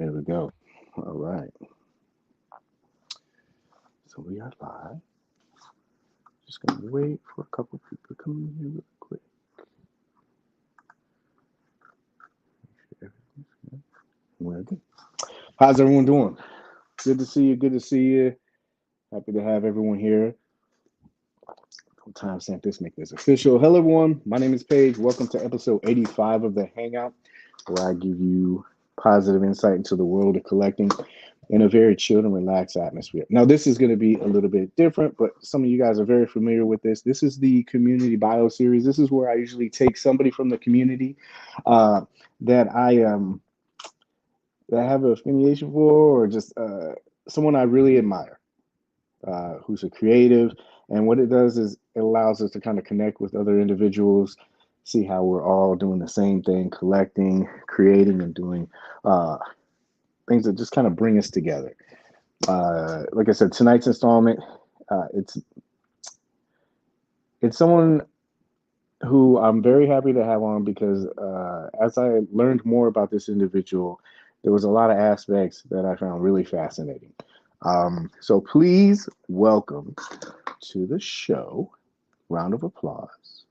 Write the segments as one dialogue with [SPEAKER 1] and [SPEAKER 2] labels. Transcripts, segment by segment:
[SPEAKER 1] There we go. All right. So we are live. Just gonna wait for a couple people to come in here real quick. Make sure everything's good. Ready? How's everyone doing? Good to see you. Good to see you. Happy to have everyone here. Timestamp this, make this official. Hello, everyone. My name is Paige. Welcome to episode 85 of the Hangout, where I give you positive insight into the world of collecting in a very chilled and relaxed atmosphere. Now, this is going to be a little bit different, but some of you guys are very familiar with this. This is the community bio series. This is where I usually take somebody from the community that that I have an affiliation for, or just someone I really admire, who's a creative. And what it does is it allows us to kind of connect with other individuals, see how we're all doing the same thing, collecting, creating, and doing things that just kind of bring us together. Like I said, tonight's installment, it's someone who I'm very happy to have on because as I learned more about this individual, there was a lot of aspects that I found really fascinating. So please welcome to the show, round of applause,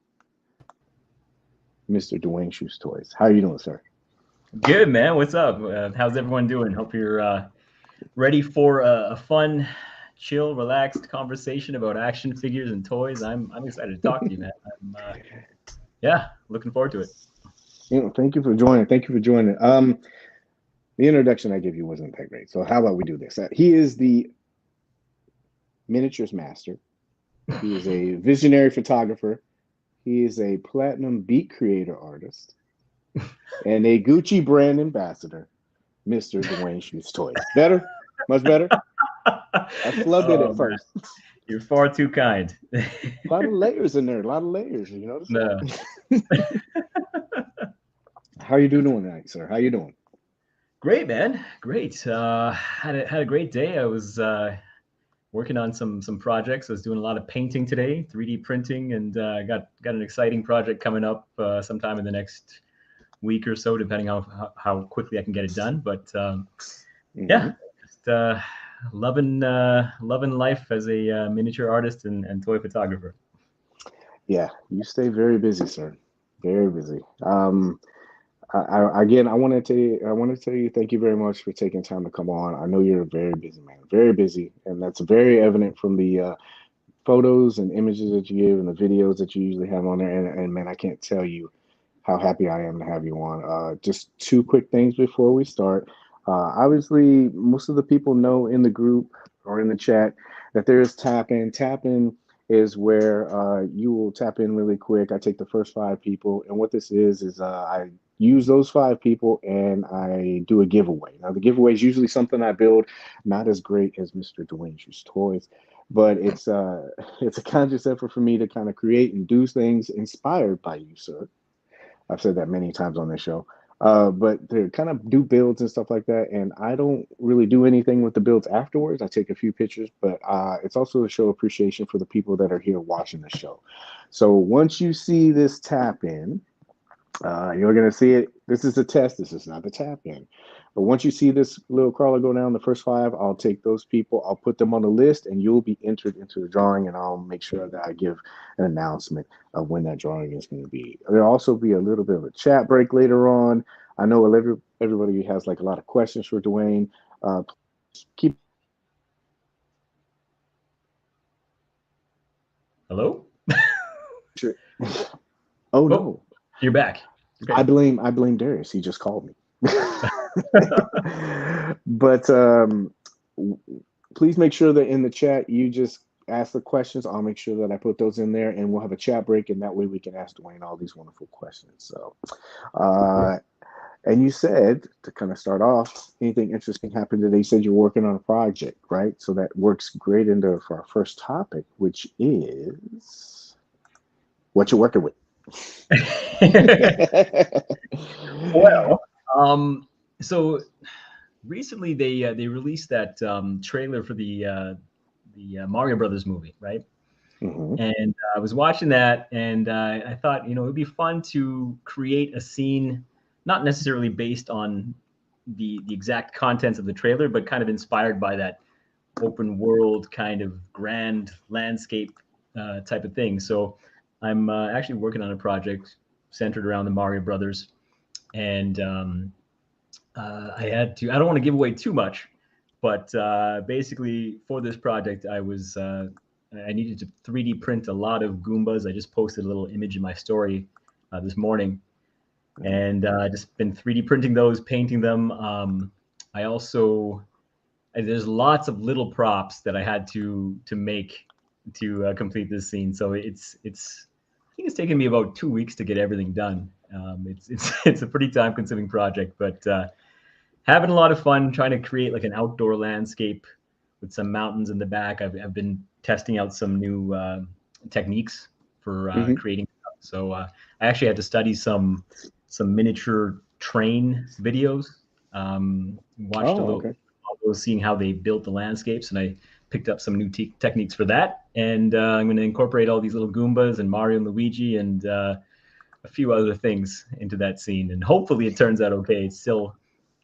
[SPEAKER 1] Mr. Duane Shoes Toys. How are you doing, sir?
[SPEAKER 2] Good, man. What's up? How's everyone doing? Hope you're ready for a fun, chill, relaxed conversation about action figures and toys. I'm excited to talk to you, man. Yeah, looking forward to it.
[SPEAKER 1] Thank you for joining. Thank you for joining. The introduction I gave you wasn't that great, so how about we do this? He is the miniatures master. He is a visionary photographer. He is a platinum beat creator artist and a Gucci brand ambassador, Mr. Duane Shoes Toys. Better? Much better? I flubbed it at first.
[SPEAKER 2] Man. You're far too kind.
[SPEAKER 1] A lot of layers in there. A lot of layers. You notice that? How are you doing tonight, sir? How you doing?
[SPEAKER 2] Great, man. Great. Had a great day. I was working on some projects. I was doing a lot of painting today, 3D printing, and got an exciting project coming up sometime in the next week or so, depending on how quickly I can get it done. But yeah, just loving life as a miniature artist and toy photographer.
[SPEAKER 1] Yeah, you stay very busy, sir. Very busy. Again, I want to tell you, thank you very much for taking time to come on. I know you're a very busy man, very busy, and that's very evident from the photos and images that you give and the videos that you usually have on there. And man, I can't tell you how happy I am to have you on. Just two quick things before we start. Obviously, most of the people know in the group or in the chat that there is tap in. Tap in is where you will tap in really quick. I take the first 5 people, and what this is I use those 5 people and I do a giveaway. Now, the giveaway is usually something I build, not as great as Mr. Duane Shoes Toys, but it's a conscious effort for me to kind of create and do things inspired by you, sir. I've said that many times on this show. But to kind of do builds and stuff like that, and I don't really do anything with the builds afterwards. I take a few pictures, but it's also to show appreciation for the people that are here watching the show. So once you see this tap in, you're going to see it. This is the test. This is not the tap in. But once you see this little crawler go down, the first 5, I'll take those people, I'll put them on the list, and you'll be entered into the drawing, and I'll make sure that I give an announcement of when that drawing is going to be. There'll also be a little bit of a chat break later on. I know everybody has like a lot of questions for Duane. Keep.
[SPEAKER 2] Hello?
[SPEAKER 1] Oh, no.
[SPEAKER 2] You're back.
[SPEAKER 1] Okay. I blame Darius. He just called me. But please make sure that in the chat you just ask the questions. I'll make sure that I put those in there, and we'll have a chat break, and that way we can ask Duane all these wonderful questions. So, and you said, to kind of start off, anything interesting happened today? You said you're working on a project, right? So that works great into for our first topic, which is what you're working with.
[SPEAKER 2] Well, so recently they released that trailer for the Mario Brothers movie, right?
[SPEAKER 1] Mm-hmm.
[SPEAKER 2] And I was watching that, and I thought, it would be fun to create a scene, not necessarily based on the exact contents of the trailer, but kind of inspired by that open world kind of grand landscape type of thing. So I'm actually working on a project centered around the Mario Brothers, and I had to. I don't want to give away too much, but basically for this project, I needed to 3D print a lot of Goombas. I just posted a little image in my story this morning, and just been 3D printing those, painting them. I also there's lots of little props that I had to make to complete this scene. So it's I think it's taken me about 2 weeks to get everything done. It's a pretty time consuming project, but having a lot of fun trying to create like an outdoor landscape with some mountains in the back. I've been testing out some new techniques for
[SPEAKER 1] Hmm.
[SPEAKER 2] creating stuff. So I actually had to study some miniature train videos. Watched a
[SPEAKER 1] Oh,
[SPEAKER 2] little
[SPEAKER 1] okay.
[SPEAKER 2] seeing how they built the landscapes, and I picked up some new techniques for that. And I'm going to incorporate all these little Goombas and Mario and Luigi and a few other things into that scene. And hopefully it turns out okay. It's still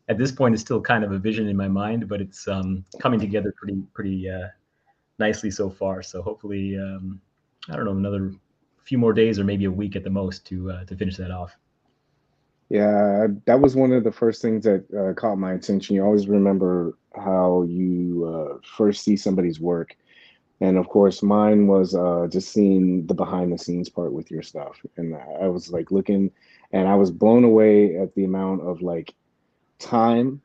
[SPEAKER 2] at this point it's still kind of a vision in my mind, but it's coming together pretty nicely so far. So hopefully, I don't know, another few more days or maybe a week at the most to finish that off.
[SPEAKER 1] Yeah, that was one of the first things that caught my attention. You always remember how you first see somebody's work. And of course, mine was just seeing the behind the scenes part with your stuff. And I was like looking, and I was blown away at the amount of like time,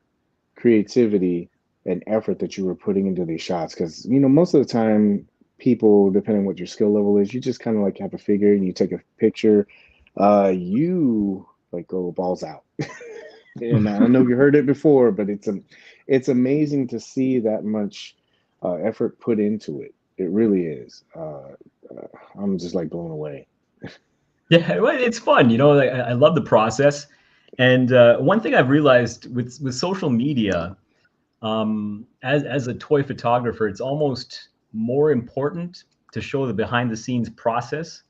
[SPEAKER 1] creativity, and effort that you were putting into these shots. Because, you know, most of the time, people, depending on what your skill level is, you just kind of like have a figure and you take a picture. You like go balls out. And I know you heard it before, but it's amazing to see that much effort put into it. It really is. I'm just like blown away.
[SPEAKER 2] Yeah, well, it's fun. You know, like, I love the process. And one thing I've realized with social media, as a toy photographer, it's almost more important to show the behind the scenes process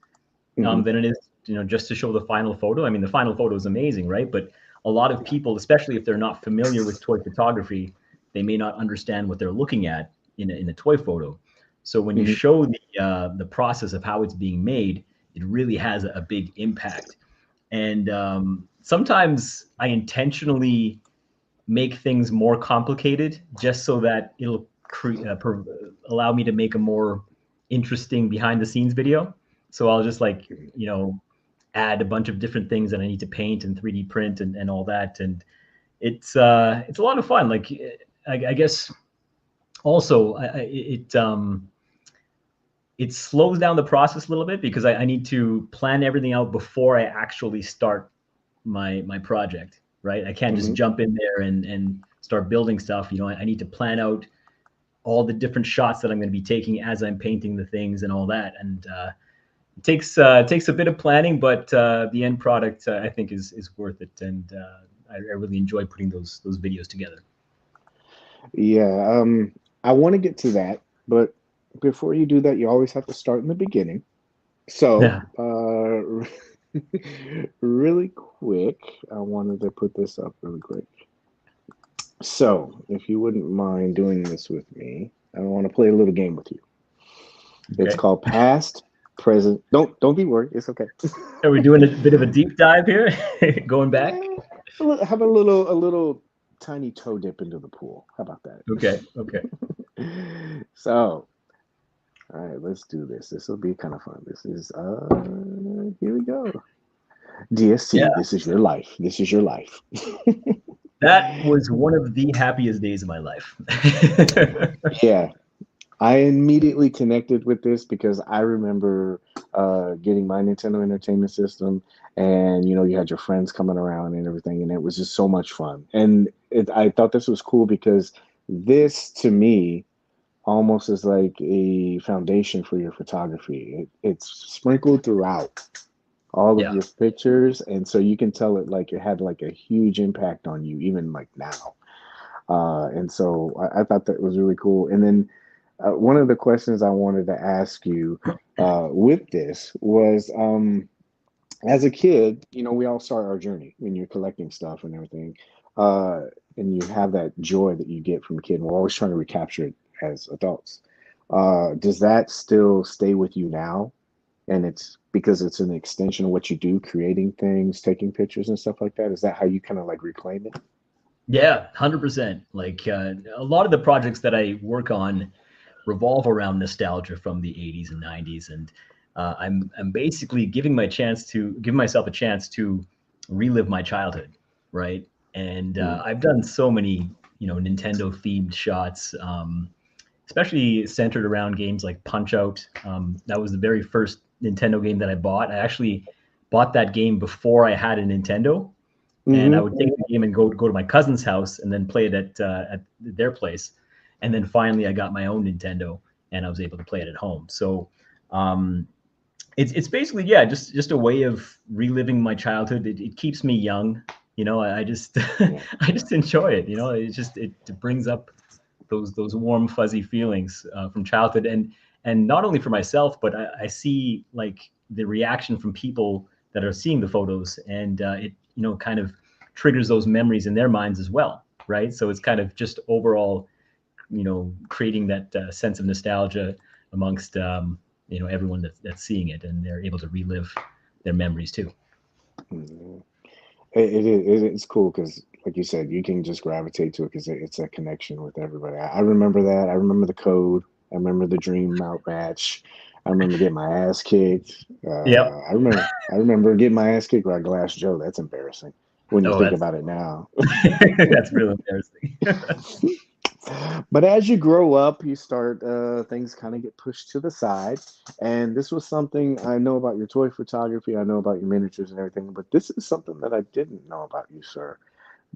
[SPEAKER 1] Hmm.
[SPEAKER 2] than it is, you know, just to show the final photo. I mean, the final photo is amazing, right? But a lot of people, especially if they're not familiar with toy photography, they may not understand what they're looking at in a toy photo. So when you
[SPEAKER 1] Hmm.
[SPEAKER 2] show the process of how it's being made, it really has a big impact. And sometimes I intentionally make things more complicated just so that it'll allow me to make a more interesting behind the scenes video. So I'll just like, you know, add a bunch of different things that I need to paint and 3D print and all that. And it's a lot of fun. Like I guess also it slows down the process a little bit because I need to plan everything out before I actually start my project, right? I can't just
[SPEAKER 1] Hmm.
[SPEAKER 2] jump in there and start building stuff. You know, I need to plan out all the different shots that I'm going to be taking as I'm painting the things and all that. And it takes a bit of planning, but the end product I think is worth it. And I really enjoy putting those videos together.
[SPEAKER 1] Yeah, I want to get to that, but before you do that, you always have to start in the beginning. So,
[SPEAKER 2] Yeah.
[SPEAKER 1] really quick, I wanted to put this up really quick. So, if you wouldn't mind doing this with me, I want to play a little game with you. It's
[SPEAKER 2] Okay.
[SPEAKER 1] called past, present. Don't be worried. It's okay.
[SPEAKER 2] Are we doing a bit of a deep dive here, going back?
[SPEAKER 1] Have a little tiny toe dip into the pool. How about that?
[SPEAKER 2] Okay. Okay.
[SPEAKER 1] So, all right, let's do this. This will be kind of fun. This is here we go.
[SPEAKER 2] Yeah.
[SPEAKER 1] DST, this is your life. This is your life.
[SPEAKER 2] That was one of the happiest days of my life.
[SPEAKER 1] Yeah, I immediately connected with this because I remember getting my Nintendo Entertainment System, and you know, you had your friends coming around and everything, and it was just so much fun. And I thought this was cool because this, to me, almost is like a foundation for your photography. It's sprinkled throughout all of
[SPEAKER 2] Yeah.
[SPEAKER 1] your pictures, and so you can tell it like it had like a huge impact on you, even like now. And so I thought that was really cool. And then one of the questions I wanted to ask you with this was as a kid, we all start our journey when you're collecting stuff and everything. Uh, and you have that joy that you get from a kid. And we're always trying to recapture it as adults. Does that still stay with you now? And it's because it's an extension of what you do, creating things, taking pictures and stuff like that. Is that how you kind of like reclaim it?
[SPEAKER 2] Yeah, 100%. Like a lot of the projects that I work on revolve around nostalgia from the 80s and 90s, and I'm basically giving myself a chance to relive my childhood, right? And
[SPEAKER 1] Mm,
[SPEAKER 2] I've done so many, Nintendo themed shots, especially centered around games like Punch Out. That was the very first Nintendo game that I bought. I actually bought that game before I had a Nintendo, and I
[SPEAKER 1] hmm
[SPEAKER 2] would take the game and go to my cousin's house and then play it at their place, and then finally I got my own Nintendo and I was able to play it at home. So um, it's basically, yeah, just a way of reliving my childhood. It keeps me young. I just
[SPEAKER 1] Yeah.
[SPEAKER 2] I just enjoy it. It brings up those warm fuzzy feelings from childhood, and not only for myself, but I see like the reaction from people that are seeing the photos, and it kind of triggers those memories in their minds as well, right? So it's kind of just overall, creating that sense of nostalgia amongst everyone that's seeing it, and they're able to relive their memories too.
[SPEAKER 1] Mhm. It's cool because, like you said, you can just gravitate to it because it's a connection with everybody. I remember that. I remember the code. I remember the dream outmatch. I remember getting my ass kicked.
[SPEAKER 2] Yep.
[SPEAKER 1] I remember getting my ass kicked by Glass Joe. That's embarrassing when you
[SPEAKER 2] Oh,
[SPEAKER 1] think
[SPEAKER 2] that's
[SPEAKER 1] about it now.
[SPEAKER 2] that's real embarrassing.
[SPEAKER 1] But as you grow up, you start things kind of get pushed to the side. And this was something I know about your toy photography. I know about your miniatures and everything. But this is something that I didn't know about you, sir.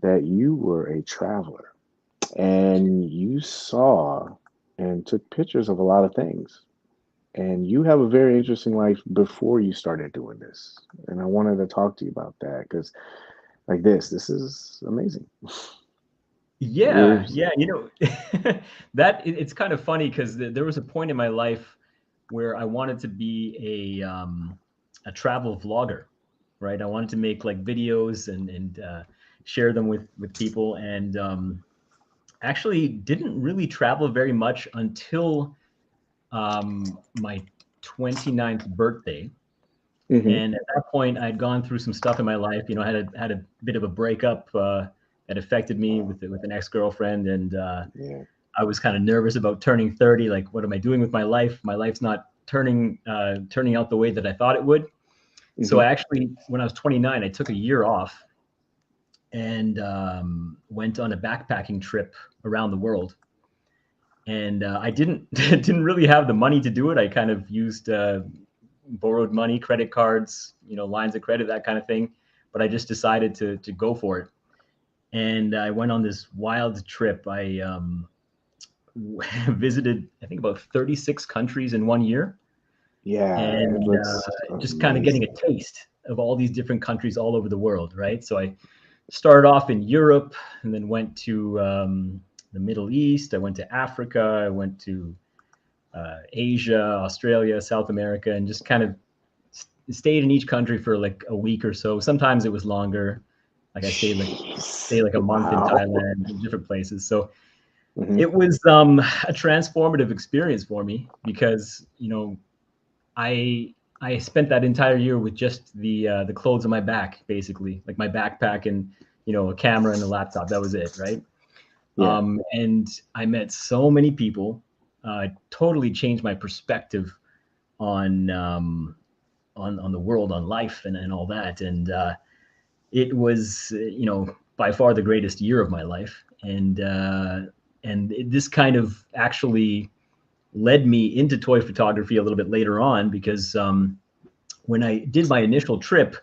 [SPEAKER 1] That you were a traveler and you saw and took pictures of a lot of things. And you have a very interesting life before you started doing this. And I wanted to talk to you about that because, like this is amazing. You're,
[SPEAKER 2] Yeah, yeah. It's kind of funny because there was a point in my life where I wanted to be a travel vlogger, right? I wanted to make like videos and share them with people, and actually didn't really travel very much until my 29th birthday.
[SPEAKER 1] hmm
[SPEAKER 2] And at that point, I'd gone through some stuff in my life. Had a bit of a breakup that affected me with an ex girlfriend, and
[SPEAKER 1] yeah.
[SPEAKER 2] I was kind of nervous about turning 30. Like, what am I doing with my life? My life's not turning out the way that I thought it would. So
[SPEAKER 1] hmm
[SPEAKER 2] I actually, when I was 29, I took a year off and went on a backpacking trip around the world. And I didn't didn't really have the money to do it. I kind of used borrowed money, credit cards, lines of credit, that kind of thing. But I just decided to go for it, and I went on this wild trip. I visited, I think, about 36 countries in 1 year,
[SPEAKER 1] Yeah, it
[SPEAKER 2] and
[SPEAKER 1] looks
[SPEAKER 2] just kind of getting
[SPEAKER 1] amazing.
[SPEAKER 2] a taste of all these different countries all over the world, right? So I started off in Europe, and then went to the Middle East. I went to Africa. I went to Asia, Australia, South America, and just kind of stayed in each country for like a week or so. Sometimes it was longer. Like I stay
[SPEAKER 1] Jeez.
[SPEAKER 2] like a month in
[SPEAKER 1] Wow.
[SPEAKER 2] Thailand, in different places. So
[SPEAKER 1] hmm
[SPEAKER 2] it was a transformative experience for me because I spent that entire year with just the clothes on my back, basically, like my backpack and a camera and a laptop. That was it, right?
[SPEAKER 1] Yeah.
[SPEAKER 2] And I met so many people. Totally changed my perspective on on the world, on life, and all that. And it was by far the greatest year of my life. And this kind of actually led me into toy photography a little bit later on because when I did my initial trip,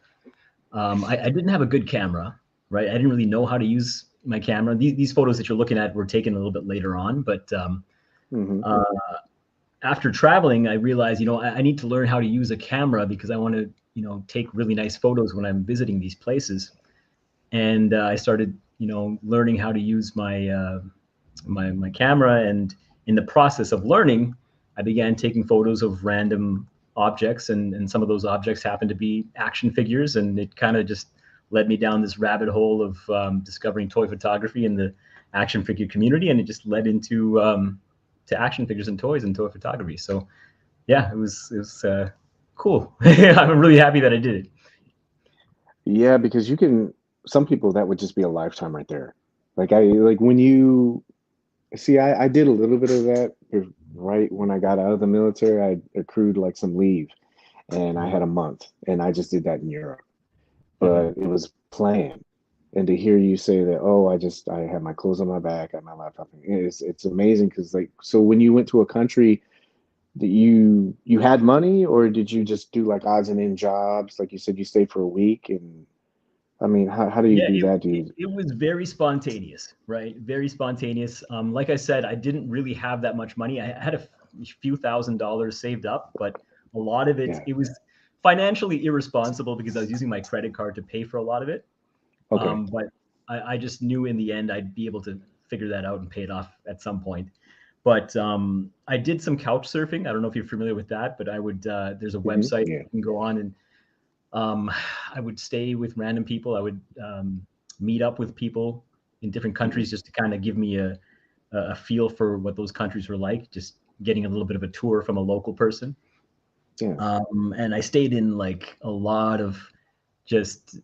[SPEAKER 2] I didn't have a good camera, right? I didn't really know how to use my camera. These photos that you're looking at were taken a little bit later on, but
[SPEAKER 1] hmm
[SPEAKER 2] uh, after traveling, I realized, I need to learn how to use a camera because I want to, take really nice photos when I'm visiting these places. And I started, learning how to use my camera. And in the process of learning, I began taking photos of random objects, and some of those objects happen to be action figures, and it kind of just led me down this rabbit hole of discovering toy photography in the action figure community, and it just led into to action figures and toys and toy photography. So yeah, it was cool. I'm really happy that I did it.
[SPEAKER 1] Yeah, because you can, some people that would just be a lifetime right there. Like when you see, I did a little bit of that right when I got out of the military. I accrued like some leave and I
[SPEAKER 2] Mhm.
[SPEAKER 1] had a month and I just did that in Europe.
[SPEAKER 2] Mhm.
[SPEAKER 1] But it was planned. And to hear you say that, oh, I had my clothes on my back, I had my laptop, it's amazing because like so when you went to a country that you had money or did you just do like odds and end jobs? Like you said, you stayed for a week and I mean, how do you
[SPEAKER 2] Yeah,
[SPEAKER 1] do
[SPEAKER 2] it,
[SPEAKER 1] that? Do
[SPEAKER 2] it
[SPEAKER 1] you
[SPEAKER 2] it was very spontaneous, right? Very spontaneous. Like I said, I didn't really have that much money. I had a few $1,000s saved up, but a lot of it
[SPEAKER 1] yeah.
[SPEAKER 2] it was financially irresponsible because I was using my credit card to pay for a lot of it.
[SPEAKER 1] Okay.
[SPEAKER 2] But I just knew in the end I'd be able to figure that out and pay it off at some point. But I did some couch surfing. I don't know if you're familiar with that, but I would. There's a website
[SPEAKER 1] Yeah.
[SPEAKER 2] you can go on, and um, I would stay with random people. I would meet up with people in different
[SPEAKER 1] Hmm.
[SPEAKER 2] countries just to kind of give me a feel for what those countries were like. Just getting a little bit of a tour from a local person.
[SPEAKER 1] Yeah.
[SPEAKER 2] And I stayed in like a lot of just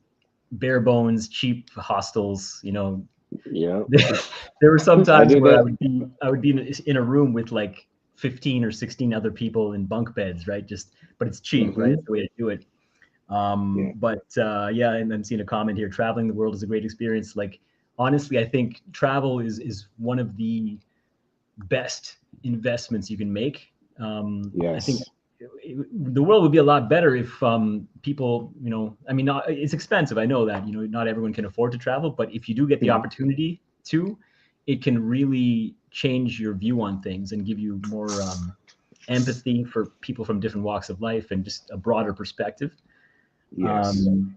[SPEAKER 2] bare bones, cheap hostels.
[SPEAKER 1] Yeah.
[SPEAKER 2] There were some
[SPEAKER 1] I
[SPEAKER 2] times
[SPEAKER 1] did
[SPEAKER 2] where
[SPEAKER 1] that.
[SPEAKER 2] I would be in a room with like 15 or 16 other people in bunk beds, right? Just but it's cheap, right? It's
[SPEAKER 1] Hmm.
[SPEAKER 2] the way to do it.
[SPEAKER 1] Yeah.
[SPEAKER 2] But yeah, and I'm seeing a comment here. Traveling the world is a great experience. Like honestly, I think travel is one of the best investments you can make. I think
[SPEAKER 1] Yes.
[SPEAKER 2] the world would be a lot better if people, I mean, it's expensive. I know that, not everyone can afford to travel, but if you do get the
[SPEAKER 1] Hmm.
[SPEAKER 2] opportunity to, it can really change your view on things and give you more empathy for people from different walks of life and just a broader perspective.
[SPEAKER 1] Yes.
[SPEAKER 2] Um,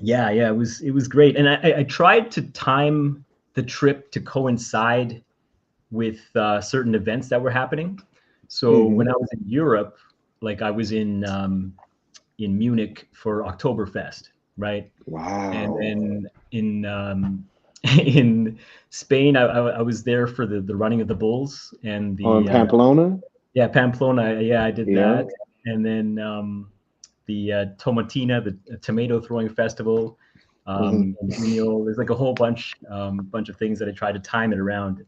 [SPEAKER 2] yeah, yeah, it was great, and I tried to time the trip to coincide with certain events that were happening. So
[SPEAKER 1] Hmm.
[SPEAKER 2] when I was in Europe, like I was in Munich for Oktoberfest, right? And
[SPEAKER 1] Wow.
[SPEAKER 2] then in in Spain, I was there for the running of the bulls and
[SPEAKER 1] On
[SPEAKER 2] the
[SPEAKER 1] Pamplona?
[SPEAKER 2] yeah, Pamplona. Yeah, I did
[SPEAKER 1] Yeah.
[SPEAKER 2] that, and then the Tomatina, the tomato throwing festival.
[SPEAKER 1] Hmm.
[SPEAKER 2] In Buñol. There's like a whole bunch of things that I tried to time it around,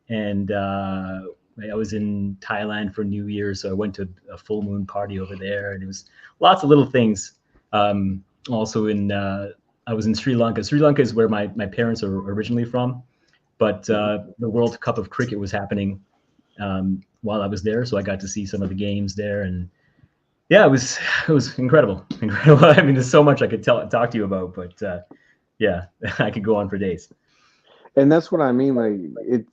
[SPEAKER 2] and I was in Thailand for New Year, so I went to a full moon party over there, and it was lots of little things. Also I was in Sri Lanka. Sri Lanka is where my parents are originally from, but
[SPEAKER 1] Hmm.
[SPEAKER 2] the World Cup of cricket was happening while I was there, so I got to see some of the games there, and yeah, it was incredible, incredible. I mean, there's so much I could talk to you about, but yeah, I could go on for days.
[SPEAKER 1] And that's what I mean. Like it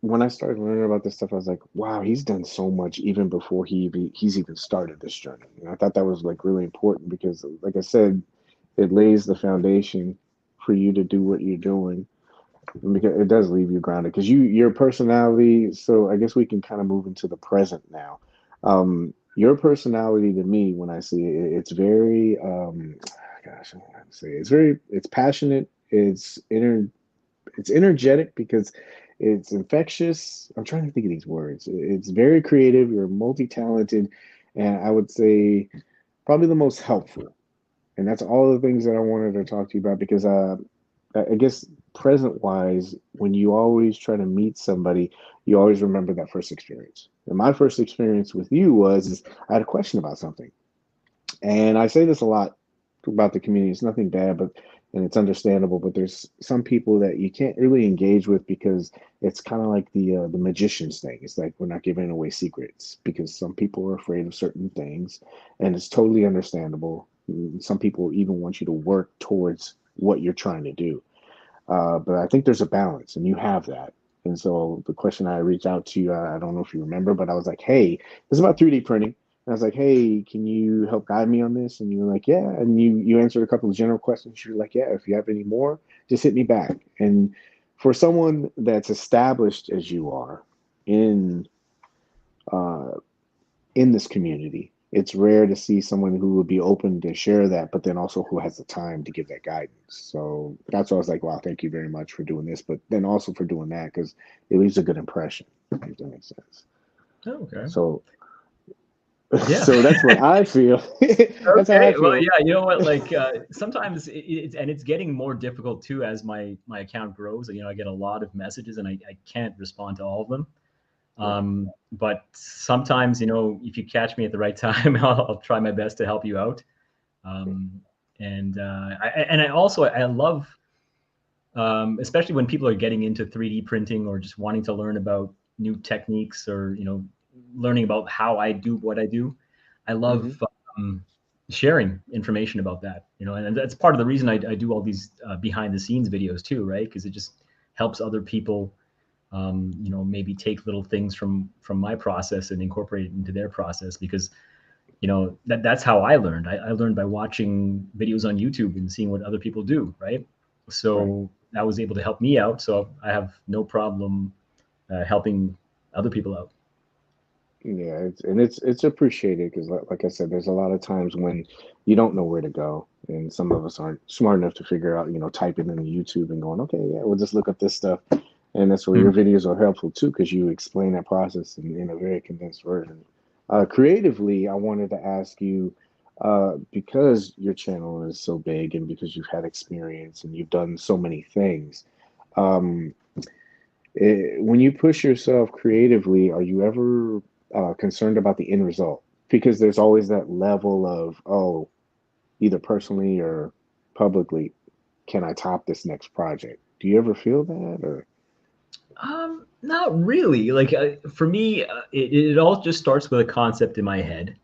[SPEAKER 1] when I started learning about this stuff, I was like, wow, he's done so much even before he's even started this journey. And I thought that was like really important because, like I said, it lays the foundation for you to do what you're doing because it does leave you grounded because your personality. So I guess we can kind of move into the present now. Your personality to me, when I see it, it's very, gosh, I don't know how to say it. It's passionate. It's energetic because it's infectious. I'm trying to think of these words. It's very creative. You're multi-talented, and I would say probably the most helpful. And that's all the things that I wanted to talk to you about because I guess present wise, when you always try to meet somebody, you always remember that first experience. And my first experience with you is I had a question about something. And I say this a lot about the community. It's nothing bad, but and it's understandable. But there's some people that you can't really engage with because it's kind of like the magician's thing. It's like we're not giving away secrets because some people are afraid of certain things, and it's totally understandable. Some people even want you to work towards what you're trying to do. But I think there's a balance, and you have that. And so the question I reached out to you, I don't know if you remember, but I was like, hey, this is about 3D printing. And I was like, hey, can you help guide me on this? And you were like, yeah. And you answered a couple of general questions. You were like, yeah, if you have any more, just hit me back. And for someone that's established as you are in uh, in this community, it's rare to see someone who would be open to share that, but then also who has the time to give that guidance. So that's why I was like, wow, thank you very much for doing this, but then also for doing that because it leaves a good impression, if that makes sense.
[SPEAKER 2] Oh, okay.
[SPEAKER 1] So,
[SPEAKER 2] Yeah.
[SPEAKER 1] so that's what I feel. That's how I
[SPEAKER 2] Okay. Well,
[SPEAKER 1] feel.
[SPEAKER 2] yeah. You know what? Like sometimes it's getting more difficult too as my account grows. You know, I get a lot of messages and I can't respond to all of them.
[SPEAKER 1] Right.
[SPEAKER 2] But sometimes, you know, if you catch me at the right time, I'll try my best to help you out.
[SPEAKER 1] Right.
[SPEAKER 2] Um, and I also I love, especially when people are getting into 3D printing or just wanting to learn about new techniques or learning about how I do what I do. I love
[SPEAKER 1] Mm-hmm.
[SPEAKER 2] um, sharing information about that. And that's part of the reason I do all these behind the scenes videos too, right? Because it just helps other people maybe take little things from my process and incorporate it into their process because that's how I learned. I learned by watching videos on YouTube and seeing what other people do, right?
[SPEAKER 1] Right.
[SPEAKER 2] So that was able to help me out. So I have no problem helping other people out.
[SPEAKER 1] Yeah, it's appreciated because, like I said, there's a lot of times when you don't know where to go, and some of us aren't smart enough to figure out, typing in YouTube and going, okay, yeah, we'll just look up this stuff, and that's where
[SPEAKER 2] Mhm.
[SPEAKER 1] your videos are helpful too because you explain that process in a very condensed version. Creatively, I wanted to ask you, because your channel is so big and because you've had experience and you've done so many things. Um, when you push yourself creatively, are you ever concerned about the end result? Because there's always that level of, oh, either personally or publicly, can I top this next project? Do you ever feel that, or?
[SPEAKER 2] Not really. Like for me, it all just starts with a concept in my head.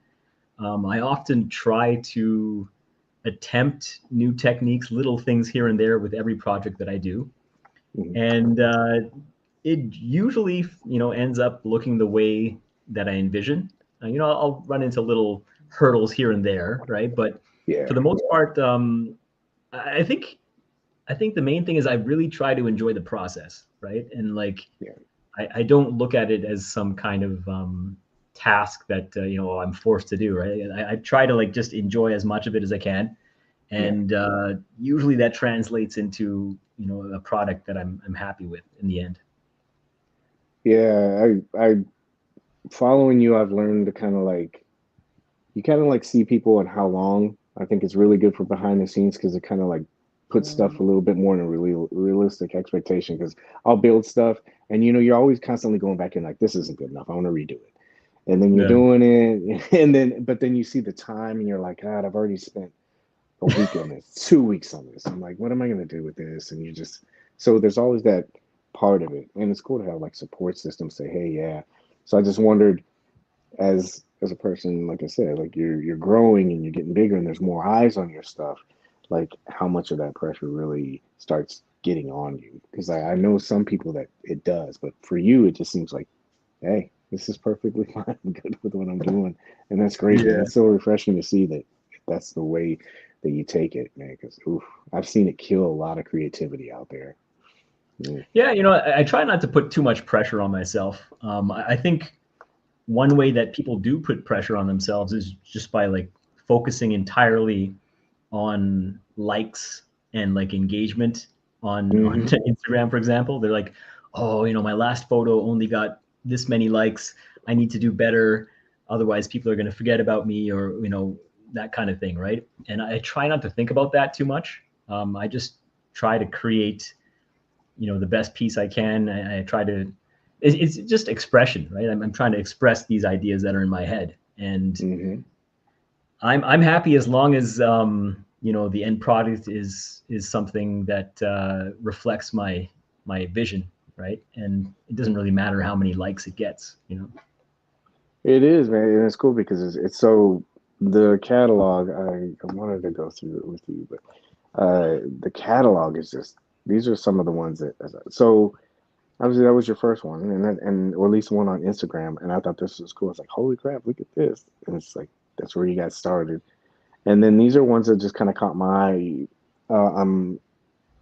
[SPEAKER 2] I often try to attempt new techniques, little things here and there with every project that I do.
[SPEAKER 1] Mhm.
[SPEAKER 2] And it usually ends up looking the way that I envision. I'll run into little hurdles here and there, right? But
[SPEAKER 1] Yeah,
[SPEAKER 2] for the most part, I think the main thing is I really try to enjoy the process, right? And like
[SPEAKER 1] yeah,
[SPEAKER 2] I don't look at it as some kind of task that I'm forced to do, right? I try to like just enjoy as much of it as I can,
[SPEAKER 1] yeah,
[SPEAKER 2] and usually that translates into a product that I'm happy with in the end.
[SPEAKER 1] yeah. I following you, I've learned to kind of like you kind of like see people and how long. I think it's really good for behind the scenes because it kind of like puts stuff a little bit more in a really realistic expectation. Because I'll build stuff, and you're always constantly going back and like, this isn't good enough. I want to redo it, and then you're
[SPEAKER 2] Yeah.
[SPEAKER 1] doing it, and then you see the time, and you're like, God, I've already spent a week on this, 2 weeks on this. I'm like, what am I gonna do with this? And you just so there's always that part of it, and it's cool to have like support systems say, hey, yeah. So I just wondered as a person, like I said, like you're growing and you're getting bigger and there's more eyes on your stuff, like how much of that pressure really starts getting on you? Because I know some people that it does, but for you, it just seems like, hey, this is perfectly fine. I'm good with what I'm doing, and that's great, man.
[SPEAKER 2] Yeah.
[SPEAKER 1] It's so refreshing to see that that's the way that you take it, man. Because I've seen it kill a lot of creativity out there. Mm,
[SPEAKER 2] Yeah, I try not to put too much pressure on myself. I think one way that people do put pressure on themselves is just by like focusing entirely on likes and like engagement on
[SPEAKER 1] mm-hmm.
[SPEAKER 2] Instagram, for example. They're like, oh, my last photo only got this many likes. I need to do better, otherwise people are going to forget about me, or that kind of thing, right? And I try not to think about that too much. I just try to create the best piece I can. I try to. It's just expression, right? I'm trying to express these ideas that are in my head, and
[SPEAKER 1] Mm-hmm.
[SPEAKER 2] I'm happy as long as the end product is something that reflects my vision, right? And it doesn't really matter how many likes it gets.
[SPEAKER 1] It is, man, and it's cool because it's so the catalog. I wanted to go through it with you, but the catalog is just these are some of the ones that. So obviously that was your first one, and or at least one on Instagram, and I thought this was cool. It's like, holy crap, look at this, and it's like that's where you got started. And then these are ones that just kind of caught my eye. I'm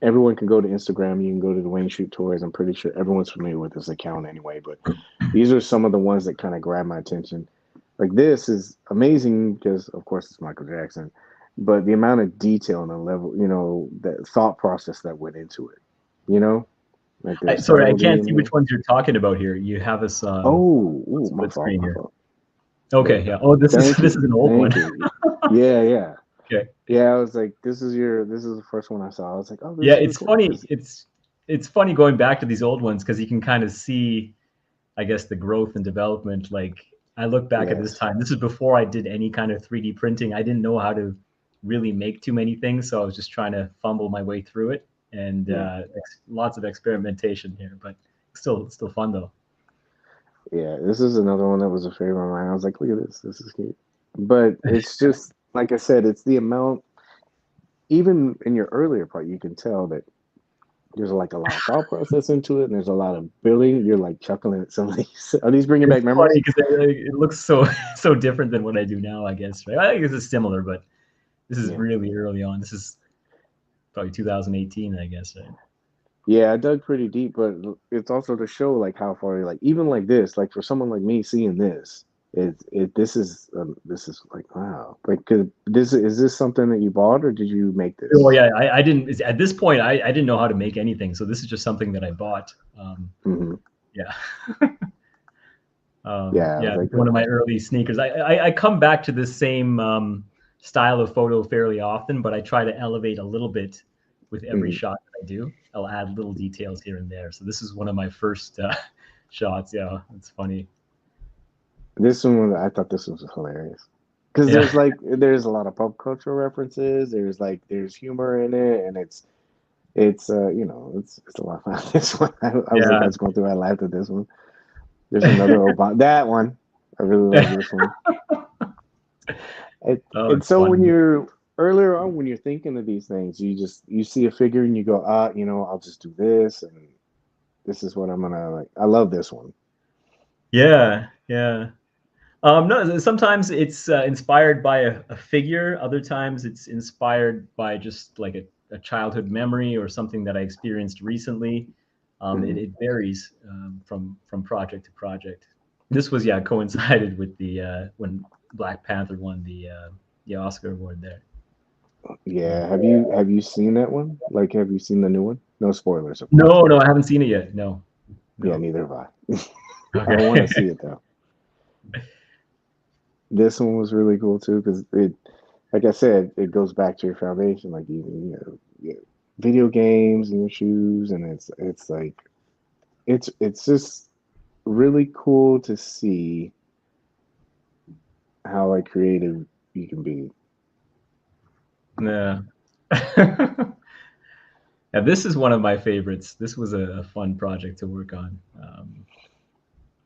[SPEAKER 1] everyone can go to Instagram. You can go to Duane Shoot Toys. I'm pretty sure everyone's familiar with this account anyway. But these are some of the ones that kind of grab my attention. Like this is amazing because, of course, it's Michael Jackson, but the amount of detail and the level, that thought process that went into it, you know, like there's
[SPEAKER 2] Sorry, I
[SPEAKER 1] subtlety
[SPEAKER 2] can't
[SPEAKER 1] in
[SPEAKER 2] see which
[SPEAKER 1] there.
[SPEAKER 2] ones you're talking about here. You have us
[SPEAKER 1] Oh,
[SPEAKER 2] on
[SPEAKER 1] ooh, my
[SPEAKER 2] split
[SPEAKER 1] fault,
[SPEAKER 2] screen
[SPEAKER 1] my
[SPEAKER 2] here.
[SPEAKER 1] fault. There
[SPEAKER 2] Okay,
[SPEAKER 1] we
[SPEAKER 2] yeah.
[SPEAKER 1] go.
[SPEAKER 2] Oh, this is
[SPEAKER 1] Thank
[SPEAKER 2] this is
[SPEAKER 1] you,
[SPEAKER 2] an old one.
[SPEAKER 1] thank you. Yeah, yeah,
[SPEAKER 2] Okay.
[SPEAKER 1] yeah. I was like, this is the first one I saw. I was like, oh, this
[SPEAKER 2] Yeah,
[SPEAKER 1] is really
[SPEAKER 2] it's
[SPEAKER 1] cool.
[SPEAKER 2] funny. It's funny going back to these old ones because you can kind of see, I guess, the growth and development. Like I look back at this
[SPEAKER 1] Yes,
[SPEAKER 2] time. This is before I did any kind of 3D printing. I didn't know how to really make too many things, so I was just trying to fumble my way through it, and
[SPEAKER 1] yeah,
[SPEAKER 2] lots of experimentation here, but still fun though.
[SPEAKER 1] yeah. This is another one that was a favorite of mine. I was like, look at this. This is cute. But it's just like I said, it's the amount. Even in your earlier part, you can tell that there's like a lot of thought process into it, and there's a lot of building. You're like chuckling at some of these. Are these bringing
[SPEAKER 2] It's
[SPEAKER 1] back memories?
[SPEAKER 2] funny because it looks so so different than what I do now. I guess, right? I think this is similar, but this is
[SPEAKER 1] Yeah.
[SPEAKER 2] really early on. This is probably 2018, I guess, right?
[SPEAKER 1] Yeah, I dug pretty deep, but it's also to show like how far, like even like this, like for someone like me seeing this, this is like wow, like cause this is this something that you bought or did you make
[SPEAKER 2] Oh
[SPEAKER 1] this?
[SPEAKER 2] yeah, I didn't at this point. I didn't know how to make anything, so this is just something that I bought.
[SPEAKER 1] Hmm.
[SPEAKER 2] Yeah,
[SPEAKER 1] Yeah, I was
[SPEAKER 2] yeah,
[SPEAKER 1] like,
[SPEAKER 2] one of my early sneakers. I come back to this same style of photo fairly often, but I try to elevate a little bit with every
[SPEAKER 1] mhm.
[SPEAKER 2] shot that I do. I'll add little details here and there. So this is one of my first shots. Yeah, it's funny.
[SPEAKER 1] This one I thought this was hilarious because
[SPEAKER 2] Yeah,
[SPEAKER 1] there's a lot of pop culture references. There's humor in it, and it's a lot of fun. This one, I was like, I
[SPEAKER 2] yeah.
[SPEAKER 1] was going through, I laughed at this one. There's another Obama, that one. I really love this one.
[SPEAKER 2] Oh,
[SPEAKER 1] And
[SPEAKER 2] it's
[SPEAKER 1] so when
[SPEAKER 2] funny.
[SPEAKER 1] you're earlier on, when you're thinking of these things, you see a figure and you go, I'll just do this, and this is what I'm gonna like. I love this one.
[SPEAKER 2] Yeah, yeah. No, sometimes it's inspired by a figure. Other times it's inspired by just like a childhood memory or something that I experienced recently.
[SPEAKER 1] Hmm.
[SPEAKER 2] It varies from project to project. This was yeah coincided with the when Black Panther won the Oscar award there.
[SPEAKER 1] Yeah, have you seen that one? Like, have you seen the new one? No spoilers, of course.
[SPEAKER 2] No, no, I haven't seen it yet. No,
[SPEAKER 1] Yeah,
[SPEAKER 2] no.
[SPEAKER 1] neither have I. I want to
[SPEAKER 2] Okay.
[SPEAKER 1] see it though. This one was really cool too because like I said, it goes back to your foundation, like video games and your shoes, and it's like it's just really cool to see how like creative you can be.
[SPEAKER 2] Yeah. Yeah, this is one of my favorites. This was a fun project to work on.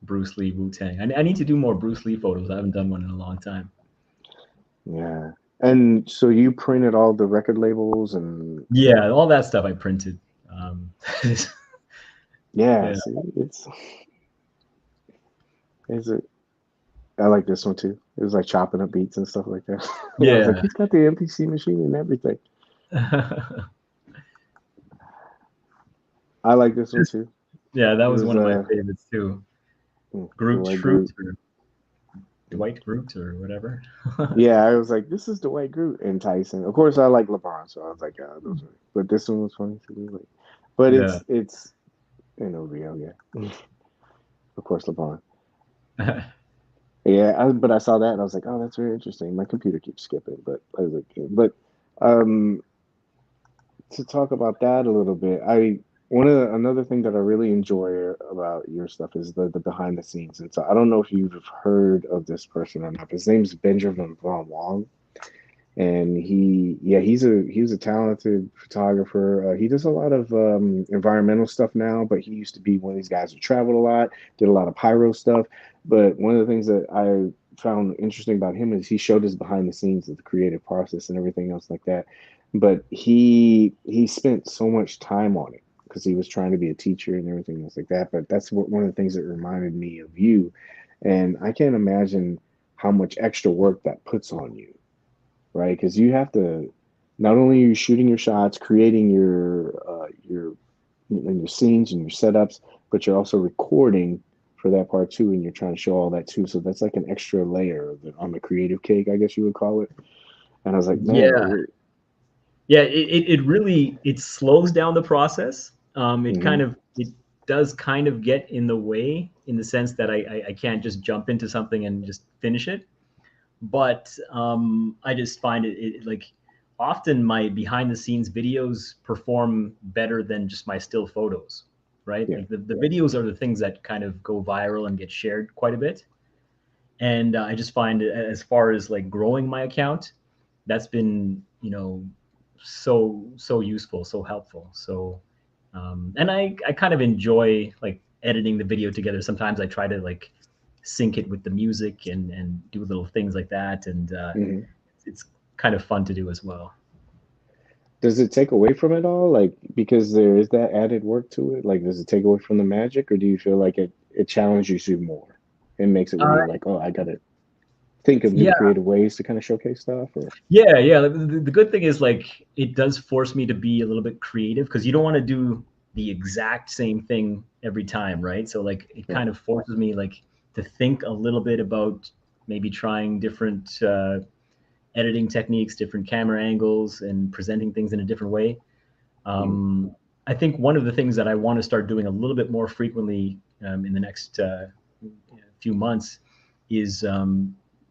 [SPEAKER 2] Bruce Lee, Wu Tang. I need to do more Bruce Lee photos. I haven't done one in a long time.
[SPEAKER 1] Yeah. And so you printed all the record labels and
[SPEAKER 2] Yeah, all that stuff I printed. Um,
[SPEAKER 1] yeah,
[SPEAKER 2] yeah,
[SPEAKER 1] see, it's a, I like this one too. It was like chopping up beats and stuff like that. I was like,
[SPEAKER 2] yeah,
[SPEAKER 1] he's got the MPC machine and everything. I like this one
[SPEAKER 2] Just
[SPEAKER 1] too.
[SPEAKER 2] yeah, that
[SPEAKER 1] It
[SPEAKER 2] was
[SPEAKER 1] was
[SPEAKER 2] one of my favorites too. Groot
[SPEAKER 1] Dwight
[SPEAKER 2] Fruit
[SPEAKER 1] Groot.
[SPEAKER 2] or Dwight Groot or whatever.
[SPEAKER 1] Yeah, I was like, this is Dwight Groot and Tyson. Of course, I like LeBron, so I was like, those are. But this one was funny too. Like, but
[SPEAKER 2] Yeah.
[SPEAKER 1] it's real, yeah. Of course, LeBron. Yeah, but I saw that and I was like, oh, that's very interesting. My computer keeps skipping, but I was like, but um, to talk about that a little bit, another thing that I really enjoy about your stuff is the behind the scenes. And so I don't know if you've heard of this person or not. His name's Benjamin Von Wong, and he's a talented photographer. He does a lot of environmental stuff now, but he used to be one of these guys who traveled a lot, did a lot of pyro stuff. But one of the things that I found interesting about him is he showed us behind the scenes of the creative process and everything else like that. But he spent so much time on it because he was trying to be a teacher and everything else like that. But that's one of the things that reminded me of you, and I can't imagine how much extra work that puts on you, right? Because you have to not only are you shooting your shots, creating your scenes and your setups, but you're also recording for that part too, and you're trying to show all that too. So that's like an extra layer on the creative cake, I guess you would call it. And I was like, man,
[SPEAKER 2] Yeah, yeah. It really it slows down the process. It
[SPEAKER 1] mm-hmm,
[SPEAKER 2] kind of it does kind of get in the way in the sense that I can't just jump into something and just finish it. But I just find it like often my behind the scenes videos perform better than just my still photos, right?
[SPEAKER 1] yeah,
[SPEAKER 2] Like the videos are the things that kind of go viral and get shared quite a bit. And I just find as far as like growing my account, that's been, so useful, so helpful. So and I kind of enjoy like editing the video together. Sometimes I try to like sync it with the music and do little things like that, and
[SPEAKER 1] mm-hmm.
[SPEAKER 2] it's kind of fun to do as well.
[SPEAKER 1] Does it take away from it all? Like, because there is that added work to it. Like, does it take away from the magic, or do you feel like it challenges you more? It makes it where
[SPEAKER 2] Uh,
[SPEAKER 1] you're like, oh, I gotta think of new
[SPEAKER 2] yeah,
[SPEAKER 1] creative ways to kind of showcase stuff, or
[SPEAKER 2] yeah. The good thing is like it does force me to be a little bit creative because you don't want to do the exact same thing every time, right? So like it
[SPEAKER 1] right.
[SPEAKER 2] kind of forces me like to think a little bit about maybe trying different editing techniques, different camera angles, and presenting things in a different way.
[SPEAKER 1] Mm,
[SPEAKER 2] Um, I think one of the things that I want to start doing a little bit more frequently in the next few months is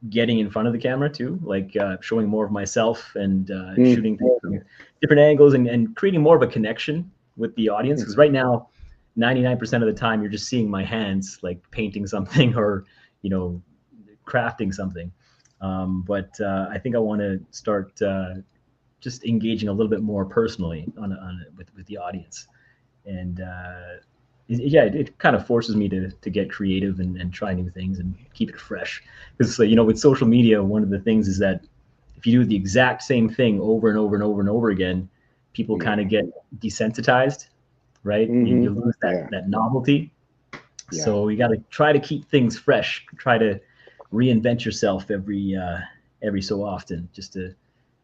[SPEAKER 2] getting in front of the camera too, like showing more of myself and
[SPEAKER 1] mm,
[SPEAKER 2] shooting things
[SPEAKER 1] yeah,
[SPEAKER 2] from different angles and creating more of a connection with the audience.
[SPEAKER 1] mm,
[SPEAKER 2] Because right now, 99% of the time, you're just seeing my hands like painting something or, you know, crafting something. But I think I want to start just engaging a little bit more personally with the audience. And yeah, it kind of forces me to get creative and try new things and keep it fresh. Because with social media, one of the things is that if you do the exact same thing over and over and over and over again, people kind of
[SPEAKER 1] yeah,
[SPEAKER 2] get desensitized, right? You
[SPEAKER 1] mm-hmm,
[SPEAKER 2] lose
[SPEAKER 1] yeah,
[SPEAKER 2] that novelty.
[SPEAKER 1] yeah,
[SPEAKER 2] So you got to try to keep things fresh. Try to reinvent yourself every so often, just to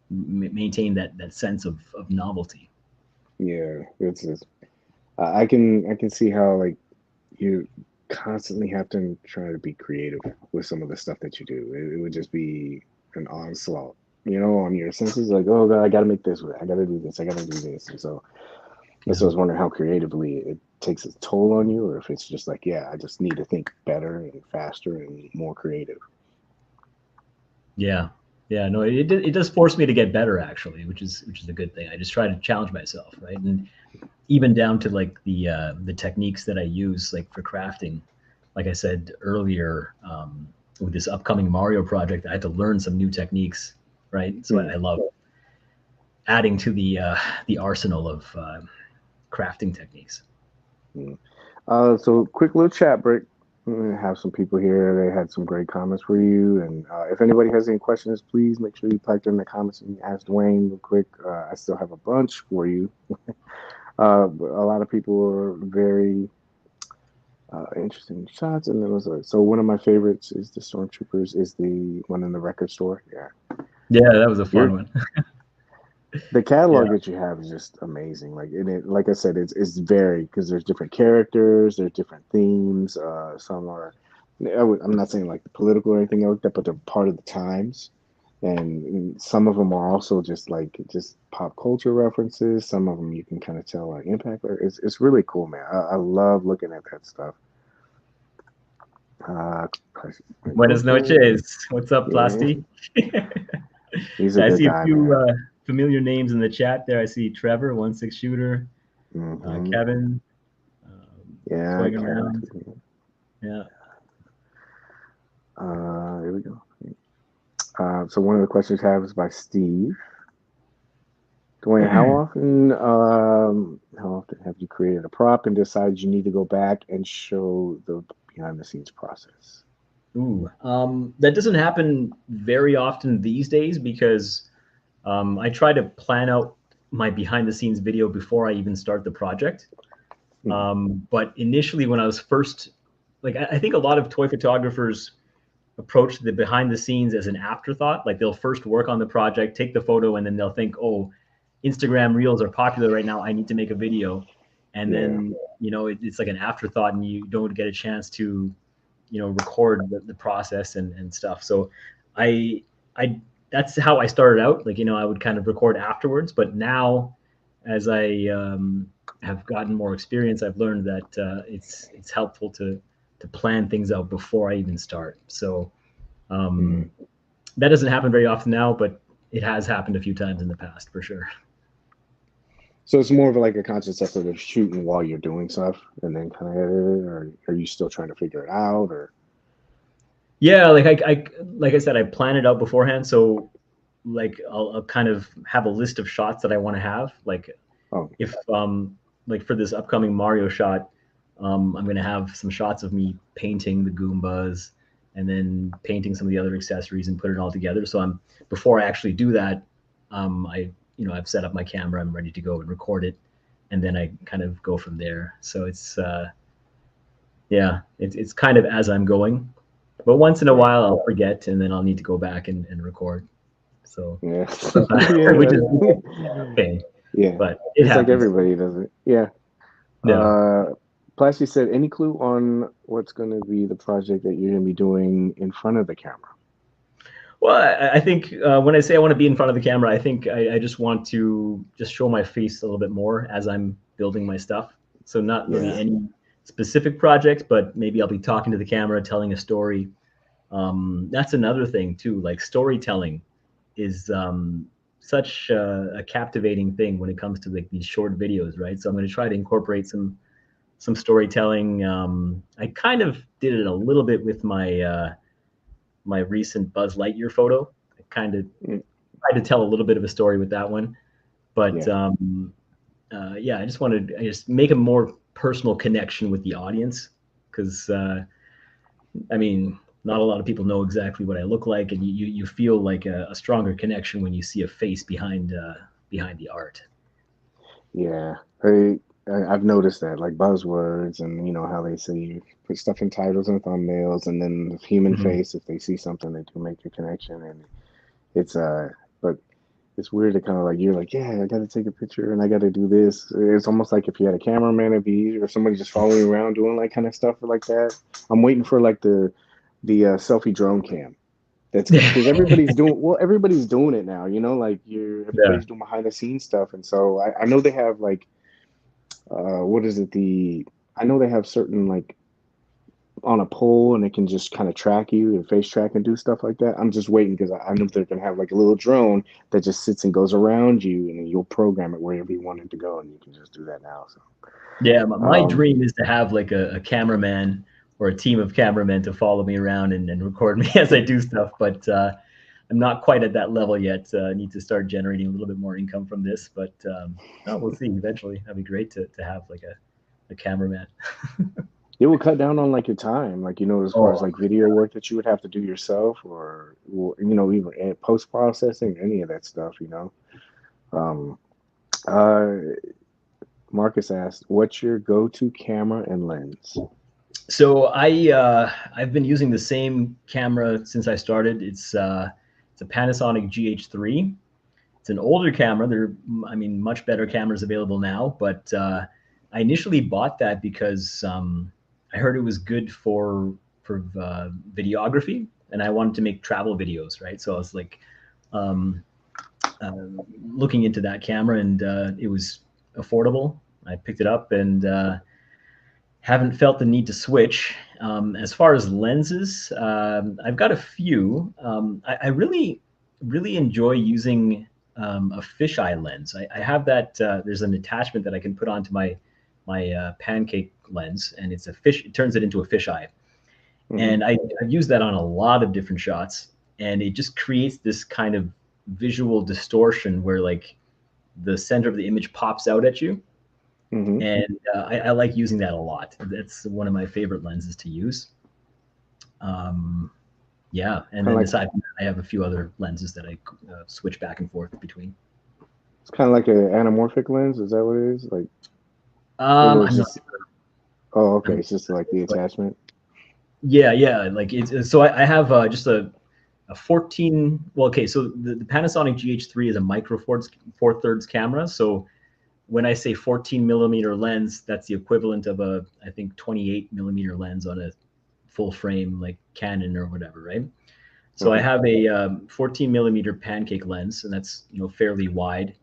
[SPEAKER 2] maintain that sense of novelty.
[SPEAKER 1] yeah. It's just, I can see how like you constantly have to try to be creative with some of the stuff that you do. It would just be an onslaught, on your senses. Like, oh God, I got to make this. I got to do this. I got to do this. And so that's
[SPEAKER 2] Yeah.
[SPEAKER 1] what I was wondering how creatively it takes its toll on you, or if it's just like, yeah, I just need to think better and faster and more creative.
[SPEAKER 2] Yeah. Yeah. No, it does force me to get better actually, which is a good thing. I just try to challenge myself, right? And even down to like the techniques that I use like for crafting. Like I said earlier, with this upcoming Mario project, I had to learn some new techniques, right? So
[SPEAKER 1] Hmm.
[SPEAKER 2] I love adding to the arsenal of crafting techniques.
[SPEAKER 1] Hmm. So quick little chat break. Have some people here. They had some great comments for you. And if anybody has any questions, please make sure you type them in the comments and ask Dwayne real quick. I still have a bunch for you. A lot of people were very interesting shots, and there was so one of my favorites is the Stormtroopers is the one in the record store. Yeah,
[SPEAKER 2] Yeah, that was a fun
[SPEAKER 1] you're
[SPEAKER 2] one.
[SPEAKER 1] the
[SPEAKER 2] Yeah.
[SPEAKER 1] catalog that you have is just amazing. Like like I said, it's varied because there's different characters, there's different themes. Some are, I'm not saying like the political or anything like that, but they're part of the times. And some of them are also just pop culture references. Some of them you can kind of tell like impact. It's really cool, man. I love looking at that stuff. Uh,
[SPEAKER 2] Buenas
[SPEAKER 1] okay,
[SPEAKER 2] noches. What's up,
[SPEAKER 1] yeah,
[SPEAKER 2] Plasti?
[SPEAKER 1] he's a
[SPEAKER 2] I
[SPEAKER 1] good
[SPEAKER 2] see a
[SPEAKER 1] guy,
[SPEAKER 2] few
[SPEAKER 1] man.
[SPEAKER 2] familiar names in the chat there. I see Trevor, 1-6 shooter,
[SPEAKER 1] Hmm.
[SPEAKER 2] Kevin,
[SPEAKER 1] Yeah,
[SPEAKER 2] toying
[SPEAKER 1] Kevin
[SPEAKER 2] around.
[SPEAKER 1] too.
[SPEAKER 2] Yeah.
[SPEAKER 1] Here we go. So one of the questions I have is by Steve. Dwayne, how often have you created a prop and decided you need to go back and show the behind the scenes process?
[SPEAKER 2] Ooh, that doesn't happen very often these days because I try to plan out my behind the scenes video before I even start the project.
[SPEAKER 1] Hmm.
[SPEAKER 2] But initially, when I was first, like, I think a lot of toy photographers approach the behind the scenes as an afterthought. Like, they'll first work on the project, take the photo, and then they'll think, oh, Instagram reels are popular right now. I need to make a video. And
[SPEAKER 1] Yeah.
[SPEAKER 2] then, it's like an afterthought, and you don't get a chance to record the process and stuff. So I I that's how I started out. Like, I would kind of record afterwards, but now as I have gotten more experience, I've learned that it's helpful to plan things out before I even start. So
[SPEAKER 1] Mm.
[SPEAKER 2] that doesn't happen very often now, but it has happened a few times in the past for sure.
[SPEAKER 1] So it's more of like a conscious effort of shooting while you're doing stuff and then kind of edit it, or are you still trying to figure it out? Or
[SPEAKER 2] Yeah, like I said, I plan it out beforehand. So like I'll kind of have a list of shots that I want to have. Like
[SPEAKER 1] oh,
[SPEAKER 2] if like for this upcoming Mario shot, I'm gonna have some shots of me painting the Goombas and then painting some of the other accessories and put it all together. So I'm before I actually do that, I've set up my camera, I'm ready to go and record it, and then I kind of go from there. So it's yeah, it's kind of as I'm going, but once in a
[SPEAKER 1] right,
[SPEAKER 2] while I'll forget and then I'll need to go back and record. So
[SPEAKER 1] yeah,
[SPEAKER 2] which is
[SPEAKER 1] yeah,
[SPEAKER 2] a pain,
[SPEAKER 1] yeah.
[SPEAKER 2] but it
[SPEAKER 1] It's like
[SPEAKER 2] happens.
[SPEAKER 1] everybody does it. Yeah.
[SPEAKER 2] Yeah.
[SPEAKER 1] Plasty said, any clue on what's going to be the project that you're going to be doing in front of the camera?
[SPEAKER 2] Well, I think when I say I want to be in front of the camera, I think I just want to just show my face a little bit more as I'm building my stuff. So not really
[SPEAKER 1] Yeah,
[SPEAKER 2] any specific project, but maybe I'll be talking to the camera, telling a story. That's another thing too. Like storytelling is such a captivating thing when it comes to like these short videos, right? So I'm going to try to incorporate some storytelling. I kind of did it a little bit with my recent Buzz Lightyear photo. I kind of
[SPEAKER 1] mm,
[SPEAKER 2] tried to tell a little bit of a story with that one, but
[SPEAKER 1] yeah,
[SPEAKER 2] yeah, I just wanted to just make a more personal connection with the audience because I mean, not a lot of people know exactly what I look like, and you feel like a stronger connection when you see a face behind the art.
[SPEAKER 1] yeah. I've noticed that, like buzzwords, and you know how they say you put stuff in titles and thumbnails, and then the human
[SPEAKER 2] Mhm.
[SPEAKER 1] face. If they see something, they do make a connection, and it's but it's weird to kind of like you're like, yeah, I got to take a picture and I got to do this. It's almost like if you had a cameraman, it'd be easier, or somebody just following you around doing like kind of stuff like that. I'm waiting for like the selfie drone cam. That's because everybody's doing it now. You know, like you're
[SPEAKER 2] Yeah.
[SPEAKER 1] everybody's doing behind the scenes stuff, and so I know they have like what is it I know they have certain like on a pole and it can just kind of track you and face track and do stuff like that. I'm just waiting because I know they're gonna have like a little drone that just sits and goes around you and you'll program it wherever you want it to go and you can just do that now. So
[SPEAKER 2] Yeah, my
[SPEAKER 1] um,
[SPEAKER 2] dream is to have like a cameraman or a team of cameramen to follow me around and record me as I do stuff. But I'm not quite at that level yet. I need to start generating a little bit more income from this. But no, we'll see eventually. That'd be great to have like a cameraman.
[SPEAKER 1] it will cut down on like your time, like you know, as far as
[SPEAKER 2] Oh,
[SPEAKER 1] like video work that you would have to do yourself or you know, even post processing, any of that stuff, you know. Um, uh, Marcus asked, "What's your go-to camera and lens?"
[SPEAKER 2] so I've been using the same camera since I started. It's a Panasonic GH3. It's an older camera. I mean, much better cameras available now, but I initially bought that because I heard it was good for videography, and I wanted to make travel videos, right? So I was like um, uh, looking into that camera, and it was affordable. I picked it up and haven't felt the need to switch. As far as lenses, I've got a few. I really enjoy using a fisheye lens. I have that. There's an attachment that I can put onto my pancake lens, and it's a fish. It turns it into a fisheye,
[SPEAKER 1] Hmm.
[SPEAKER 2] and I've used that on a lot of different shots, and it just creates this kind of visual distortion where like the center of the image pops out at you,
[SPEAKER 1] Hmm.
[SPEAKER 2] and I like using that a lot. That's one of my favorite lenses to use. Um, yeah, and
[SPEAKER 1] Kind of
[SPEAKER 2] then
[SPEAKER 1] like
[SPEAKER 2] aside from that, I have a few other lenses that I switch back and forth between.
[SPEAKER 1] it's kind of like an anamorphic lens. Is that what it is? Like, or it's
[SPEAKER 2] I'm not,
[SPEAKER 1] just oh, okay.
[SPEAKER 2] I'm,
[SPEAKER 1] It's just like the
[SPEAKER 2] but
[SPEAKER 1] attachment.
[SPEAKER 2] yeah, yeah, like it's so I have just a 14. Well, okay, so the Panasonic GH3 is a micro four thirds camera. So when I say 14 millimeter lens, that's the equivalent of a I think 28 millimeter lens on a full frame like Canon or whatever, right? So I
[SPEAKER 1] Okay.
[SPEAKER 2] have a 14 millimeter pancake lens, and that's fairly wide.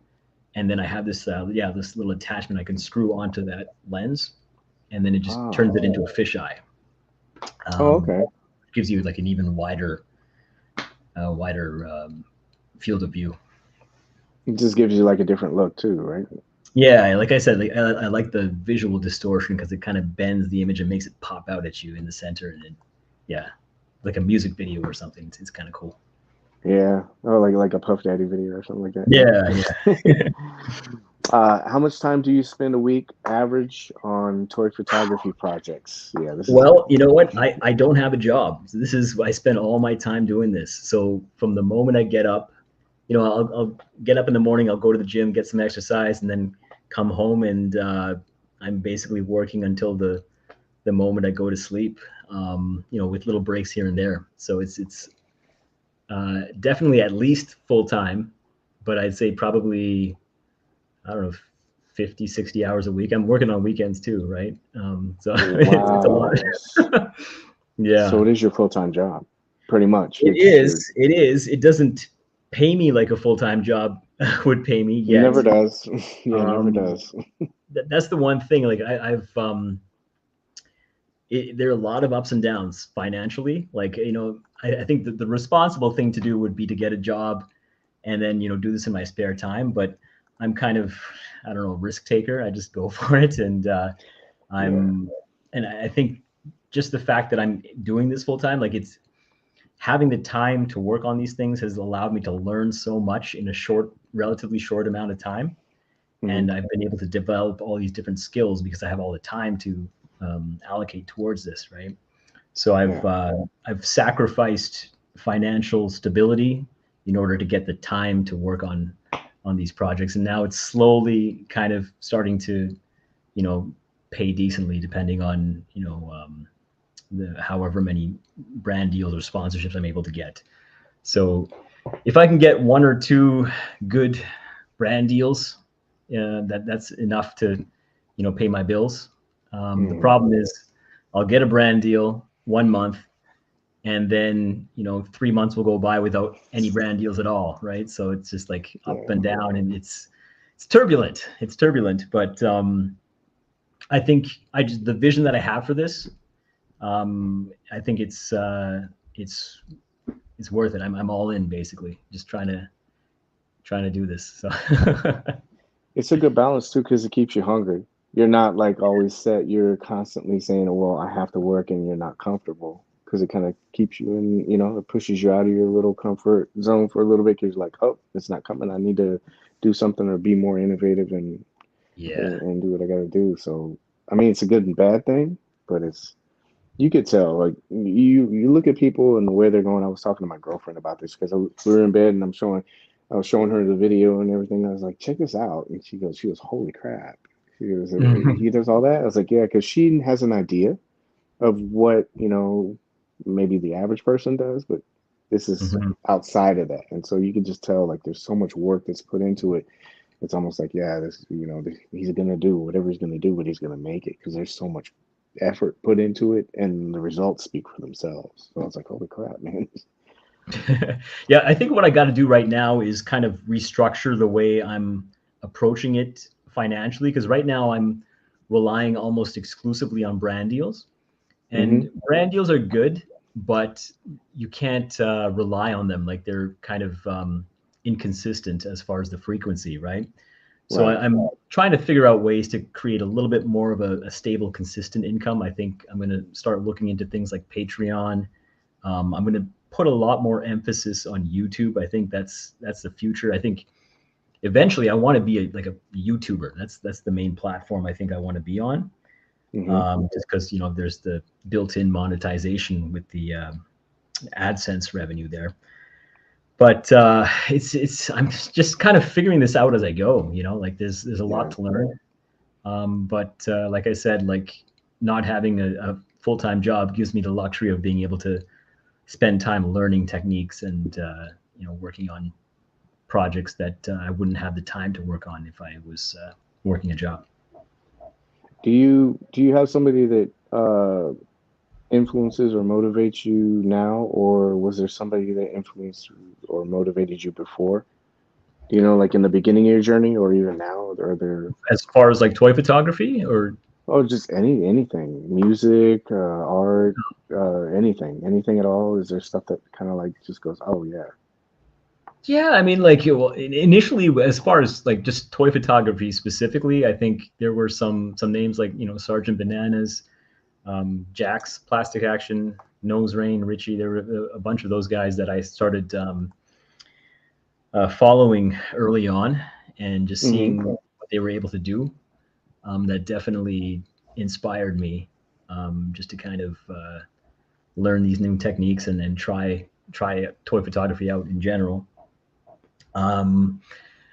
[SPEAKER 2] And then I have this this little attachment I can screw onto that lens, and then it just turns
[SPEAKER 1] Oh.
[SPEAKER 2] it into a fisheye.
[SPEAKER 1] Oh,
[SPEAKER 2] Um,
[SPEAKER 1] okay.
[SPEAKER 2] gives you like an even wider field of view.
[SPEAKER 1] It just gives you like a different look too, right?
[SPEAKER 2] Yeah, like I said, like I like the visual distortion because it kind of bends the image and makes it pop out at you in the center, and yeah, like a music video or something. It's kind of cool.
[SPEAKER 1] Yeah. Oh, like a Puff Daddy video or something like that.
[SPEAKER 2] Yeah,
[SPEAKER 1] Yeah.
[SPEAKER 2] yeah.
[SPEAKER 1] How much time do you spend a week average on toy photography projects? Yeah, this is
[SPEAKER 2] Well, you know what? I don't have a job. So this is I spend all my time doing this. So from the moment I get up, I'll get up in the morning, I'll go to the gym, get some exercise, and then come home, and I'm basically working until the moment I go to sleep. With little breaks here and there. So it's definitely at least full time, but I'd say probably, I don't know, 50, 60 hours a week. I'm working on weekends too, right? So it's a lot.
[SPEAKER 1] wow.
[SPEAKER 2] Yeah,
[SPEAKER 1] So it is your full-time job, pretty much,
[SPEAKER 2] it
[SPEAKER 1] which you're,
[SPEAKER 2] is. It is. It doesn't pay me like a full time job would pay me
[SPEAKER 1] it
[SPEAKER 2] yet.
[SPEAKER 1] never does. Yeah, it never
[SPEAKER 2] Um,
[SPEAKER 1] does.
[SPEAKER 2] that's the one thing. Like I've there are a lot of ups and downs financially. Like I think that the responsible thing to do would be to get a job and then do this in my spare time. But I'm kind of, I don't know, risk taker. I just go for it, and
[SPEAKER 1] Yeah.
[SPEAKER 2] I'm and I think just the fact that I'm doing this full time, like it's having the time to work on these things has allowed me to learn so much in a relatively short amount of time.
[SPEAKER 1] Hmm.
[SPEAKER 2] And I've been able to develop all these different skills because I have all the time to allocate towards this, right? So
[SPEAKER 1] Yeah.
[SPEAKER 2] I've sacrificed financial stability in order to get the time to work on these projects, and now it's slowly kind of starting to you know pay decently, depending on the however many brand deals or sponsorships I'm able to get. So if I can get one or two good brand deals, that's enough to pay my bills. The
[SPEAKER 1] Hmm.
[SPEAKER 2] problem is I'll get a brand deal 1 month, and then 3 months will go by without any brand deals at all, right? So it's just like up
[SPEAKER 1] Yeah.
[SPEAKER 2] and down, and it's turbulent. It's turbulent, but I think the vision that I have for this, I think it's it's worth it. I'm all in, basically, just trying to do this. So
[SPEAKER 1] It's a good balance too, because it keeps you hungry. You're not like always set. You're constantly saying, "Well, I have to work," and you're not comfortable because it kind of keeps you in. It pushes you out of your little comfort zone for a little bit. Because you're like, "Oh, it's not coming. I need to do something or be more innovative and
[SPEAKER 2] yeah.
[SPEAKER 1] and do what I got to do." So, I mean, it's a good and bad thing, but it's you could tell. Like you look at people and the way they're going. I was talking to my girlfriend about this because we were in bed and I was showing her the video and everything. I was like, check this out. And she goes, holy crap. She goes,
[SPEAKER 2] Mhm.
[SPEAKER 1] he does all that. I was like, yeah, because she has an idea of what, maybe the average person does, but this is
[SPEAKER 2] Mhm.
[SPEAKER 1] outside of that. And so you can just tell like there's so much work that's put into it. It's almost like, yeah, he's going to do whatever he's going to do, but he's going to make it because there's so much effort put into it and the results speak for themselves. So I was like, holy crap, man.
[SPEAKER 2] Yeah, I think what I got to do right now is kind of restructure the way I'm approaching it financially, because right now I'm relying almost exclusively on brand deals.
[SPEAKER 1] Hmm.
[SPEAKER 2] And brand deals are good, but you can't rely on them. Like they're kind of inconsistent as far as the frequency, right? So
[SPEAKER 1] Right.
[SPEAKER 2] I'm trying to figure out ways to create a little bit more of a stable, consistent income. I think I'm going to start looking into things like Patreon. I'm going to put a lot more emphasis on YouTube. I think that's the future. I think eventually I want to be like a YouTuber. That's the main platform I think I want to be on.
[SPEAKER 1] Hmm.
[SPEAKER 2] Just because there's the built-in monetization with the AdSense revenue there. But it's I'm just kind of figuring this out as I go. Like there's a lot
[SPEAKER 1] Yeah.
[SPEAKER 2] to learn. But like I said, like not having a full-time job gives me the luxury of being able to spend time learning techniques and working on projects that I wouldn't have the time to work on if I was working a job.
[SPEAKER 1] Do you have somebody that influences or motivates you now, or was there somebody that influenced or motivated you before? You know, like in the beginning of your journey, or even now? Are there,
[SPEAKER 2] As far as like toy photography, or
[SPEAKER 1] oh, just anything, music, art, anything at all? Is there stuff that kind of like just goes, oh yeah,
[SPEAKER 2] yeah, I mean, like well, initially, as far as like just toy photography specifically, I think there were some names like Sergeant Bananas, Jax, Plastic Action, Nose Rain, Richie. There were a bunch of those guys that I started following early on, and just
[SPEAKER 1] mm-hmm.
[SPEAKER 2] seeing what they were able to do. That definitely inspired me, just to kind of learn these new techniques and try toy photography out in general. Um,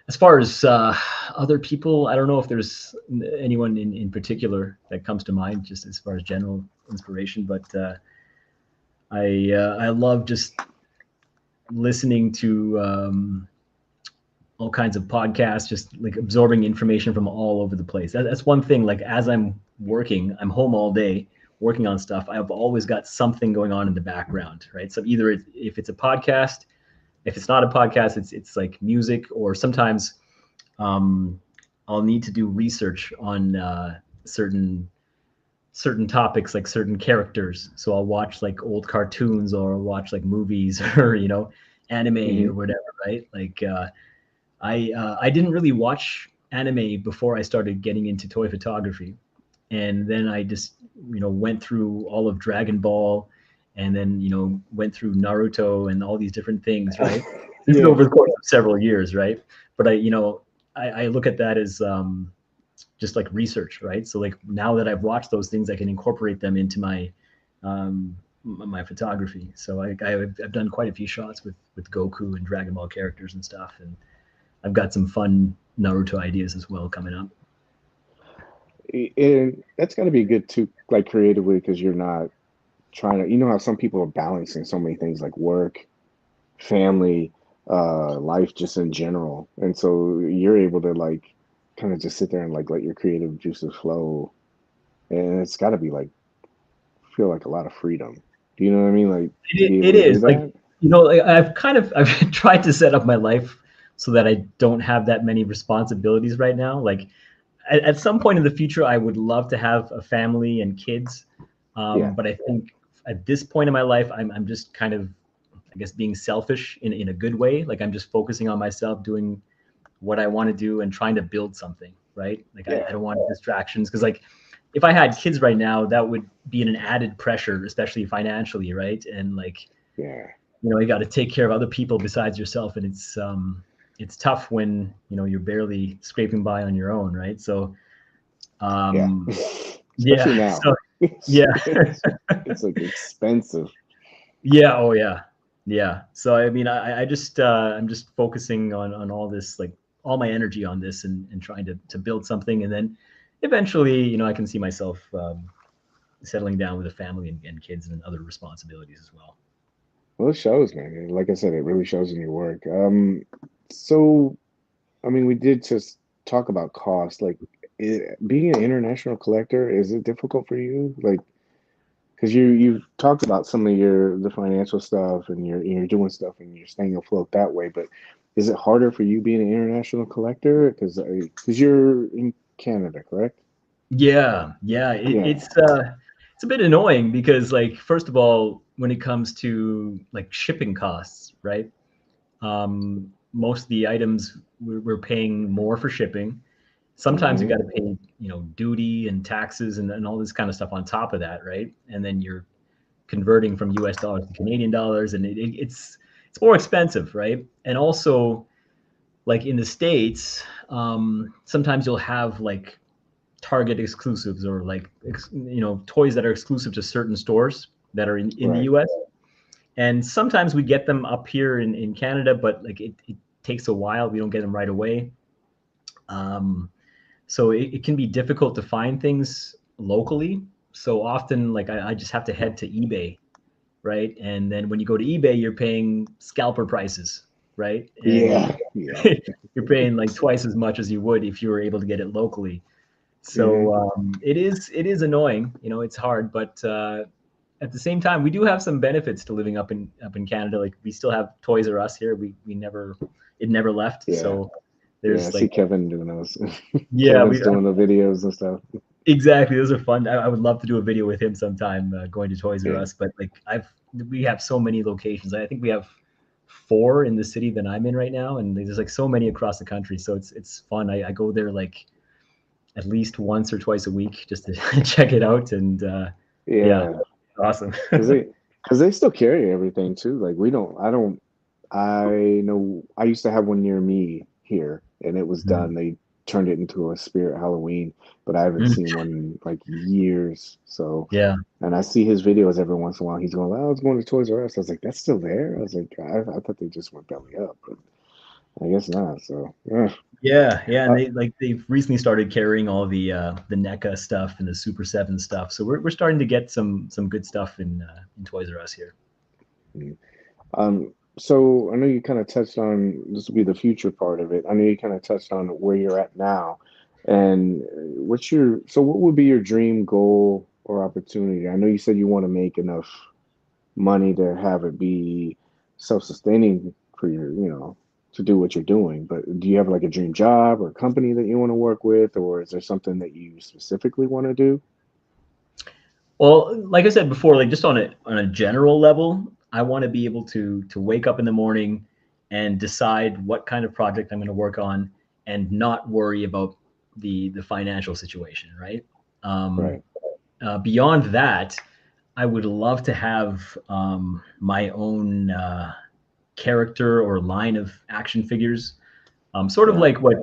[SPEAKER 2] as far as other people, I don't know if there's anyone in particular that comes to mind, just as far as general inspiration. But I love just listening to all kinds of podcasts, just like absorbing information from all over the place. That's one thing. Like as I'm working, I'm home all day working on stuff. I've always got something going on in the background, right? So either if it's a podcast, if it's not a podcast, it's like music, or sometimes um, I'll need to do research on certain topics, like certain characters. So I'll watch like old cartoons, or I'll watch like movies, or anime
[SPEAKER 1] Mm-hmm.
[SPEAKER 2] or whatever, right? Like I didn't really watch anime before I started getting into toy photography, and then I just went through all of Dragon Ball, and then went through Naruto and all these different things, right? This is
[SPEAKER 1] Yeah,
[SPEAKER 2] over the course of several years, right? But I look at that as just like research, right? So like now that I've watched those things, I can incorporate them into my photography. So I've done quite a few shots with Goku and Dragon Ball characters and stuff, and I've got some fun Naruto ideas as well coming up.
[SPEAKER 1] and that's got to be good too, like creatively, because you're not trying to. You know how some people are balancing so many things like work, family, life, just in general, and so you're able to like kind of just sit there and like let your creative juices flow, and it's got to be like feel like a lot of freedom. Do you know what I mean? Like to be able
[SPEAKER 2] It
[SPEAKER 1] to do
[SPEAKER 2] is like
[SPEAKER 1] that.
[SPEAKER 2] like, I've tried to set up my life so that I don't have that many responsibilities right now. Like at some point in the future, I would love to have a family and kids,
[SPEAKER 1] Yeah,
[SPEAKER 2] but I think at this point in my life, I'm just kind of, I guess, being selfish in a good way. Like I'm just focusing on myself, doing what I want to do, and trying to build something, right? Like I
[SPEAKER 1] yeah,
[SPEAKER 2] don't want distractions, because like if I had kids right now, that would be an added pressure, especially financially, right? And like
[SPEAKER 1] yeah,
[SPEAKER 2] you got to take care of other people besides yourself, and it's tough when you're barely scraping by on your own, right? So
[SPEAKER 1] yeah.
[SPEAKER 2] um
[SPEAKER 1] Especially
[SPEAKER 2] yeah
[SPEAKER 1] now,
[SPEAKER 2] so yeah
[SPEAKER 1] it's like expensive.
[SPEAKER 2] yeah, oh yeah, yeah. So I mean, I just I'm just focusing on all this, like all my energy on this, and trying to build something, and then eventually I can see myself settling down with a family, and kids and other responsibilities as well.
[SPEAKER 1] Well, it shows, man. And like I said, it really shows in your work. So I mean, we did just talk about cost. Like, being an international collector, is it difficult for you? Like, because you've talked about some of the financial stuff, and you're doing stuff, and you're staying afloat that way. But is it harder for you being an international collector? Because you're in Canada, correct?
[SPEAKER 2] Yeah, yeah.
[SPEAKER 1] Yeah.
[SPEAKER 2] It's a bit annoying because, like, first of all, when it comes to like shipping costs, right? Most of the items we're paying more for shipping. Sometimes you
[SPEAKER 1] Hmm.
[SPEAKER 2] got to pay, duty and taxes, and all this kind of stuff on top of that, right? And then you're converting from U.S. dollars to Canadian dollars, and it's more expensive, right? And also, like in the States, sometimes you'll have like Target exclusives, or like toys that are exclusive to certain stores that are in the
[SPEAKER 1] Right.
[SPEAKER 2] US. And sometimes we get them up here in Canada, but like it takes a while. We don't get them right away. So it can be difficult to find things locally. So often, like I just have to head to eBay, right? And then when you go to eBay, you're paying scalper prices, right? And
[SPEAKER 1] Yeah. Yeah.
[SPEAKER 2] you're paying like twice as much as you would if you were able to get it locally.
[SPEAKER 1] Hmm.
[SPEAKER 2] So it is annoying. It's hard, but at the same time, we do have some benefits to living up in Canada. Like we still have Toys R Us here. We never it never left.
[SPEAKER 1] Yeah,
[SPEAKER 2] So
[SPEAKER 1] yeah. I
[SPEAKER 2] there's
[SPEAKER 1] see
[SPEAKER 2] like
[SPEAKER 1] Kevin doing those.
[SPEAKER 2] yeah,
[SPEAKER 1] Kevin's doing the videos and stuff.
[SPEAKER 2] exactly. Those are fun. I would love to do a video with him sometime going to Toys R
[SPEAKER 1] Yeah,
[SPEAKER 2] Us. But like we have so many locations. I think we have 4 in the city that I'm in right now, and there's like so many across the country. So it's fun. I go there like at least once or twice a week just to check it out. And yeah,
[SPEAKER 1] yeah.
[SPEAKER 2] awesome.
[SPEAKER 1] Because they still carry everything too. Like we don't. I don't. I know. I used to have one near me here, and it was
[SPEAKER 2] Mhm.
[SPEAKER 1] done. They turned it into a Spirit Halloween, but I haven't
[SPEAKER 2] Mhm.
[SPEAKER 1] seen one in like years. So,
[SPEAKER 2] Yeah.
[SPEAKER 1] and I see his videos every once in a while. He's going, "Oh, I was going to Toys R Us." I was like, "That's still there." I was like, I thought they just went belly up, but I guess not. So, yeah.
[SPEAKER 2] Yeah, and
[SPEAKER 1] Uh,
[SPEAKER 2] they've recently started carrying all the NECA stuff and the Super 7 stuff. So we're starting to get some good stuff in Toys R Us here.
[SPEAKER 1] so I know you kind of touched on this will be the future part of it. I know you kind of touched on where you're at now, and what would be your dream goal or opportunity? I know you said you want to make enough money to have it be self-sustaining for to do what you're doing. But do you have like a dream job or company that you want to work with, or is there something that you specifically want to do?
[SPEAKER 2] Well, like I said before, like just on a general level, I want to be able to wake up in the morning and decide what kind of project I'm going to work on and not worry about the financial situation, right? Um,
[SPEAKER 1] Right.
[SPEAKER 2] Beyond that, I would love to have my own character or line of action figures, sort of
[SPEAKER 1] Yeah.
[SPEAKER 2] like what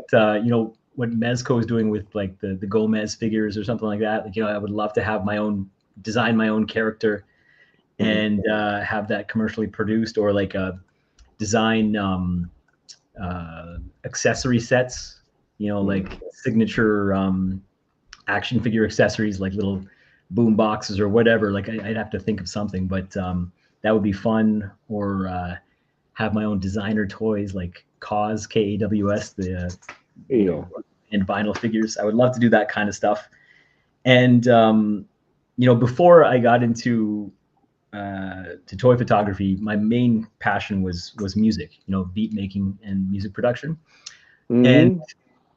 [SPEAKER 2] what Mezco is doing with like the Gomez figures or something like that. Like I would love to have my own design my own character
[SPEAKER 1] Hmm.
[SPEAKER 2] and have that commercially produced or like a design accessory sets.
[SPEAKER 1] Hmm.
[SPEAKER 2] Like signature action figure accessories, like little boom boxes or whatever. Like I'd have to think of something, but that would be fun. Or have my own designer toys like KAWS, KAWS, the
[SPEAKER 1] Yeah.
[SPEAKER 2] and vinyl figures. I would love to do that kind of stuff. And before I got into to toy photography, my main passion was music. Beat making and music production. And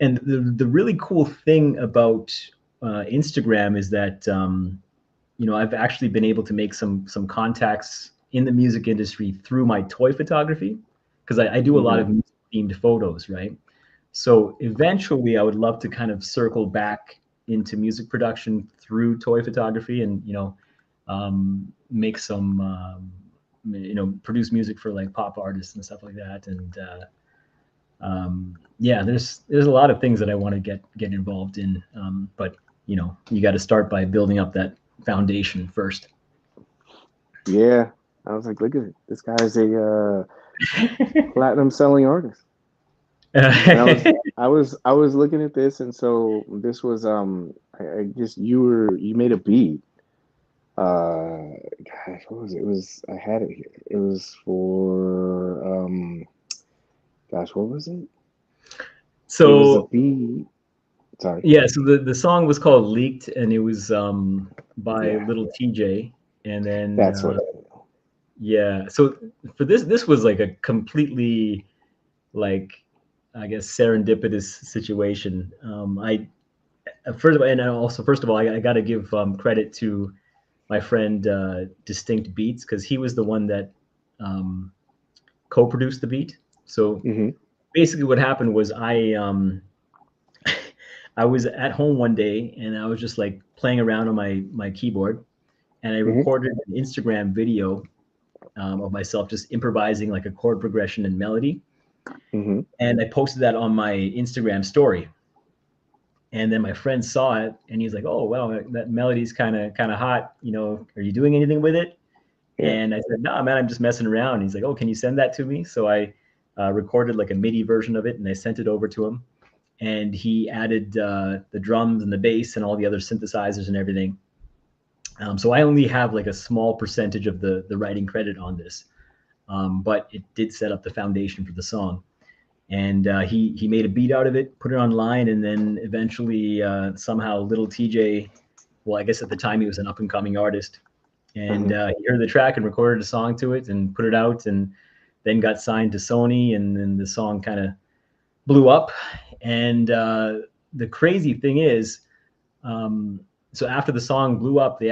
[SPEAKER 1] Hmm.
[SPEAKER 2] the really cool thing about Instagram is that I've actually been able to make some contacts in the music industry through my toy photography because I do a lot
[SPEAKER 1] Hmm.
[SPEAKER 2] of music themed photos, right? So eventually, I would love to kind of circle back into music production through toy photography, and make some produce music for like pop artists and stuff like that. And yeah, there's a lot of things that I want to get involved in, but you got to start by building up that foundation first.
[SPEAKER 1] Yeah. I was like, look at it. This guy's a platinum selling artist. And I was looking at this, and so this was I guess you made a beat. Gosh, what was it? It was I had it here. It was for gosh, what was it? It was a
[SPEAKER 2] So
[SPEAKER 1] beat. Sorry.
[SPEAKER 2] yeah, so the song was called "Leaked," and it was by
[SPEAKER 1] Yeah,
[SPEAKER 2] Little TJ, and then
[SPEAKER 1] that's what.
[SPEAKER 2] yeah, so for this was like a completely like I guess serendipitous situation. I first of all, and also first of all, I got to give credit to my friend Distinct Beats because he was the one that um, co-produced the beat. So
[SPEAKER 1] Hmm.
[SPEAKER 2] basically, what happened was I was at home one day and I was just like playing around on my keyboard and I
[SPEAKER 1] Hmm.
[SPEAKER 2] recorded an Instagram video of myself just improvising like a chord progression and melody,
[SPEAKER 1] Hmm.
[SPEAKER 2] and I posted that on my Instagram story. And then my friend saw it and he's like, "Oh wow, that melody's kind of hot. Are you doing anything with it?"
[SPEAKER 1] Yeah.
[SPEAKER 2] And I said, "No, man, I'm just messing around." And he's like, "Oh, can you send that to me?" So I recorded like a MIDI version of it and I sent it over to him. And he added the drums and the bass and all the other synthesizers and everything. So I only have like a small percentage of the writing credit on this, but it did set up the foundation for the song. And he made a beat out of it, put it online, and then eventually somehow Little TJ, well, I guess at the time he was an up and coming artist, and he heard the track and recorded a song to it and put it out, and then got signed to Sony, and then the song kind of blew up. And the crazy thing is, so after the song blew up, they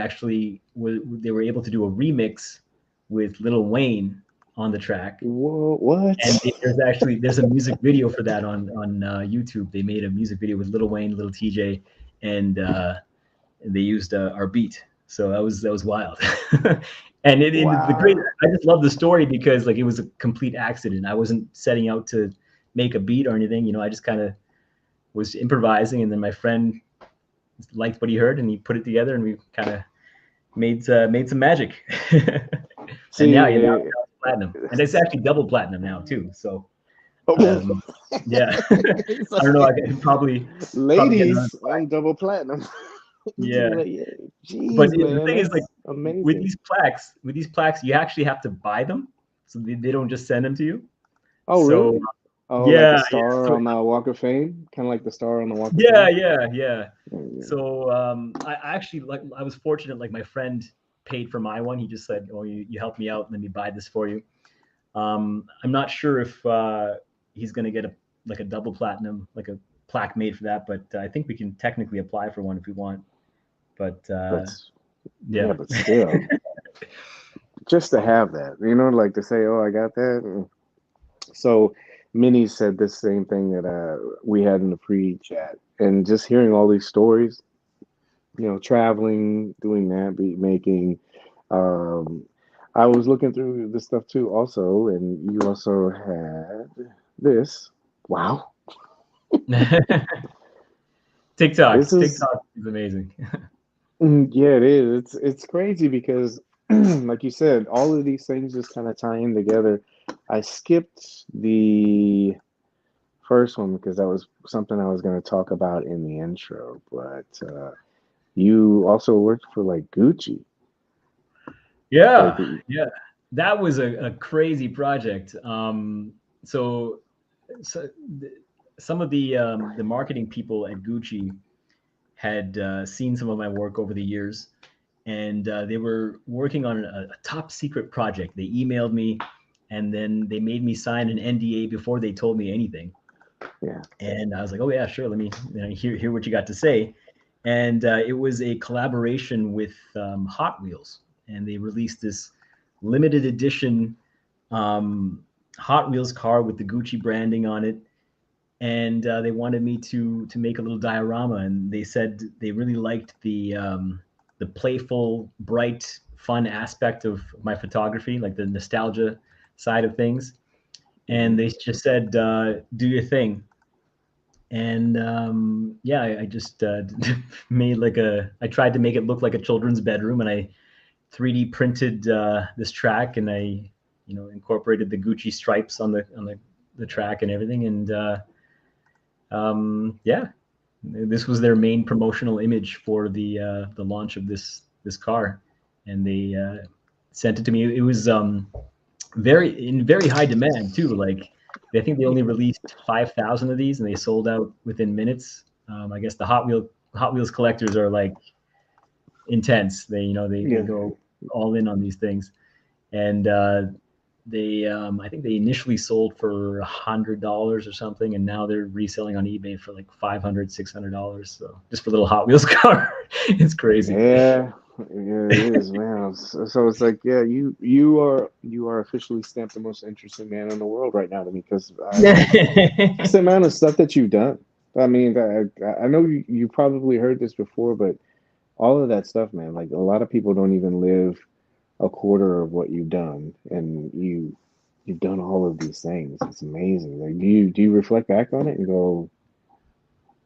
[SPEAKER 2] were able to do a remix with Lil Wayne on the track.
[SPEAKER 1] Whoa, what?
[SPEAKER 2] And there's a music video for that on YouTube. They made a music video with Lil Wayne, Lil TJ, and they used our beat. So that was wild. And the great,
[SPEAKER 1] Wow.
[SPEAKER 2] I just love the story because like it was a complete accident. I wasn't setting out to make a beat or anything. I just kind of was improvising, and then my friend liked what he heard, and he put it together, and we kind of made some magic. And
[SPEAKER 1] See,
[SPEAKER 2] now it's platinum, and it's actually double platinum now too. So yeah, I don't know. I could probably get another
[SPEAKER 1] ladies, I'm double platinum.
[SPEAKER 2] yeah.
[SPEAKER 1] Like,
[SPEAKER 2] But
[SPEAKER 1] jeez,
[SPEAKER 2] the
[SPEAKER 1] man,
[SPEAKER 2] thing is, like,
[SPEAKER 1] that's amazing.
[SPEAKER 2] with these plaques, you actually have to buy them, so they don't just send them to you.
[SPEAKER 1] Oh,
[SPEAKER 2] So
[SPEAKER 1] really? Oh, like the
[SPEAKER 2] yeah, yeah.
[SPEAKER 1] star
[SPEAKER 2] So
[SPEAKER 1] on the Walk of Fame, kind of like the star on the Walk of
[SPEAKER 2] yeah,
[SPEAKER 1] Fame.
[SPEAKER 2] yeah, yeah.
[SPEAKER 1] Yeah.
[SPEAKER 2] So I actually I was fortunate. Like my friend paid for my one. He just said, "Oh, you helped me out. Let me buy this for you." I'm not sure if he's gonna get a double platinum, like a plaque made for that, but I think we can technically apply for one if we want. But
[SPEAKER 1] But yeah,
[SPEAKER 2] yeah.
[SPEAKER 1] but still, just to have that, like to say, "Oh, I got that." So, Minnie said the same thing that we had in the pre-chat, and just hearing all these stories, traveling, doing that, beat making. Um, I was looking through this stuff too, also, and you also had this. Wow,
[SPEAKER 2] TikTok.
[SPEAKER 1] this is
[SPEAKER 2] TikTok is amazing.
[SPEAKER 1] yeah, it is. It's crazy because, like you said, all of these things just kind of tie in together. I skipped the first one because that was something I was going to talk about in the intro, but you also worked for like Gucci, like
[SPEAKER 2] Yeah, yeah. That was a crazy project. So, so some of the marketing people at Gucci had seen some of my work over the years, and they were working on a top secret project. They emailed me, and then they made me sign an NDA before they told me anything.
[SPEAKER 1] yeah,
[SPEAKER 2] And I was like, "Oh yeah, sure. Let me hear what you got to say." And it was a collaboration with Hot Wheels, and they released this limited edition um, Hot Wheels car with the Gucci branding on it. And they wanted me to make a little diorama, and they said they really liked the playful, bright, fun aspect of my photography, like the nostalgia side of things.
[SPEAKER 1] hmm
[SPEAKER 2] And they just said, "Do your thing." And yeah, I just made I tried to make it look like a children's bedroom, and I 3D printed this track, and I incorporated the Gucci stripes on the track and everything. And yeah, this was their main promotional image for the launch of this car, and they sent it to me. It was very high demand too. Like I think they only released 5,000 of these, and they sold out within minutes. I guess the Hot Wheels collectors are like intense. They
[SPEAKER 1] yeah,
[SPEAKER 2] go all in on these things, and they I think they initially sold for $100 or something, and now they're reselling on eBay for like $500, $600. So just for a little Hot Wheels car, it's crazy.
[SPEAKER 1] yeah, yeah. It is, man. So it's like, yeah, you are officially stamped the most interesting man in the world right now to me because just the amount of stuff that you've done. I mean, I know you probably heard this before, but all of that stuff, man. Like a lot of people don't even live a quarter of what you've done, and you've done all of these things. It's amazing. Like, do you reflect back on it and go,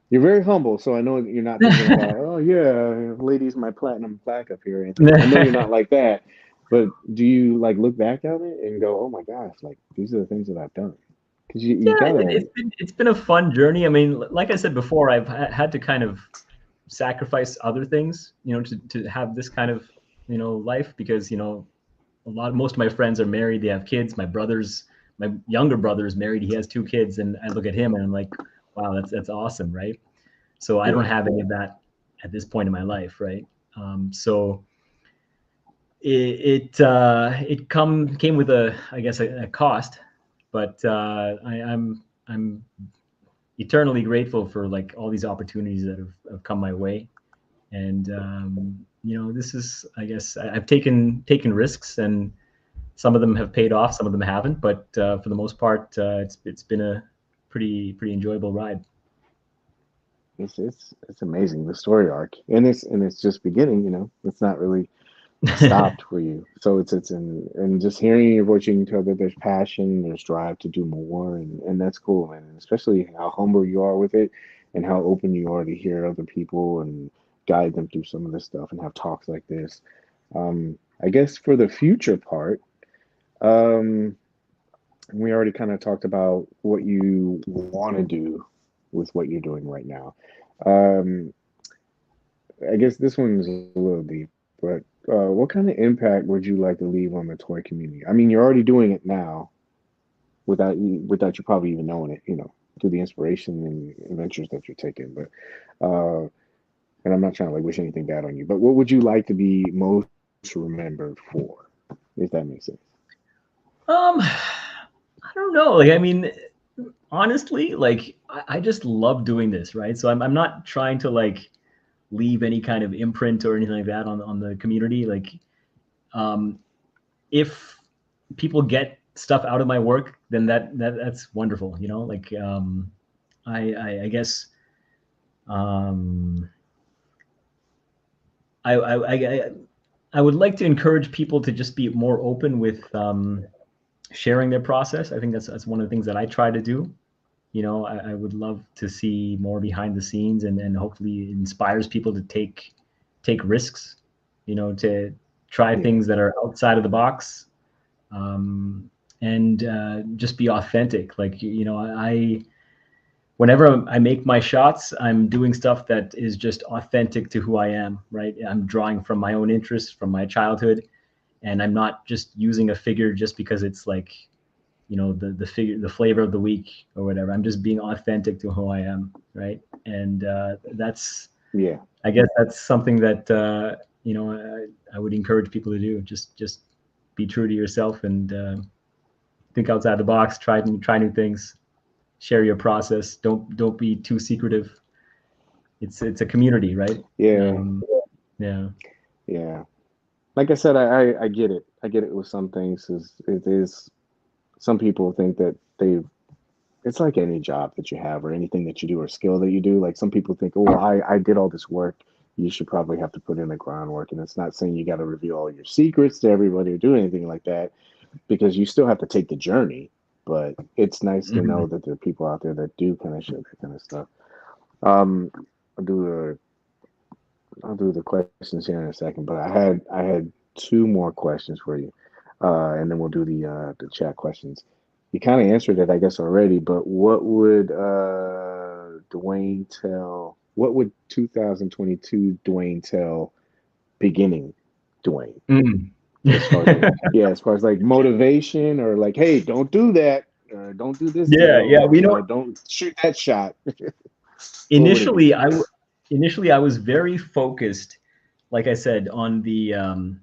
[SPEAKER 1] you're very humble, so I know you're not thinking about, oh yeah, ladies, my platinum plaque up here or anything. I know you're not like that, but do you like look back on it and go, oh my gosh, like these are the things that I've done? Because you
[SPEAKER 2] Yeah,
[SPEAKER 1] gotta,
[SPEAKER 2] it's been a fun journey. I mean, like I said before, I've had to kind of sacrifice other things, to have this kind of, life, because, most of my friends are married, they have kids. My younger brother is married, he has two kids, and I look at him and I'm like, wow, that's awesome, right? So I don't
[SPEAKER 1] yeah,
[SPEAKER 2] have any of that at this point in my life, right? So it came with a, I guess, a cost, but I'm eternally grateful for like all these opportunities that have come my way. And this is, I guess, I've taken risks, and some of them have paid off, some of them haven't, but for the most part, it's been a pretty enjoyable ride.
[SPEAKER 1] It's amazing, the story arc, and it's just beginning. It's not really stopped for you. So it's and just hearing your voice, you can tell that there's passion, there's drive to do more, and that's cool, man. And especially how humble you are with it, and how open you are to hear other people and guide them through some of this stuff and have talks like this. I guess for the future part, um, we already kind of talked about what you want to do with what you're doing right now. Um, I guess this one's a little deep, but what kind of impact would you like to leave on the toy community? I mean, you're already doing it now without you probably even knowing it, through the inspiration and adventures that you're taking. But and I'm not trying to like wish anything bad on you, but what would you like to be most remembered for, if that makes sense?
[SPEAKER 2] I don't know. Like, I mean, honestly, like I just love doing this, right? So I'm not trying to like leave any kind of imprint or anything like that on the community. Like, um, if people get stuff out of my work, then that's wonderful. Like, I guess, um, I I would like to encourage people to just be more open with sharing their process. I think that's one of the things that I try to do. I would love to see more behind the scenes, and hopefully it inspires people to take risks, to try
[SPEAKER 1] Yeah,
[SPEAKER 2] things that are outside of the box, and just be authentic. Like, I whenever I make my shots, I'm doing stuff that is just authentic to who I am, right? I'm drawing from my own interests, from my childhood, and I'm not just using a figure just because it's like, the figure, the flavor of the week or whatever. I'm just being authentic to who I am, right? And that's,
[SPEAKER 1] yeah,
[SPEAKER 2] I guess, that's something that I would encourage people to do. Just be true to yourself, and think outside the box. Try new things. Share your process. Don't be too secretive. It's a community, right?
[SPEAKER 1] yeah,
[SPEAKER 2] Um, yeah.
[SPEAKER 1] yeah. Like I said, I get it. I get it with some things. Is it is some people think that they it's like any job that you have or anything that you do or skill that you do. Like some people think, oh, well, I did all this work. You should probably have to put in the groundwork. And it's not saying you got to reveal all your secrets to everybody or do anything like that, because you still have to take the journey. But it's nice to know
[SPEAKER 2] Mhm.
[SPEAKER 1] that there are people out there that do kind of share that kind of stuff. Um, I'll do the I'll do the questions here in a second, but I had two more questions for you, and then we'll do the chat questions. You kind of answered it, I guess, already. But what would Duane tell? What would 2022 Duane tell beginning Duane?
[SPEAKER 2] Mm.
[SPEAKER 1] As far as like, yeah, as far as like motivation or like, hey, don't do that, or don't do this
[SPEAKER 2] Yeah,
[SPEAKER 1] tail,
[SPEAKER 2] yeah.
[SPEAKER 1] or don't shoot that shot. What would it be?
[SPEAKER 2] Initially initially I was very focused, like I said, on the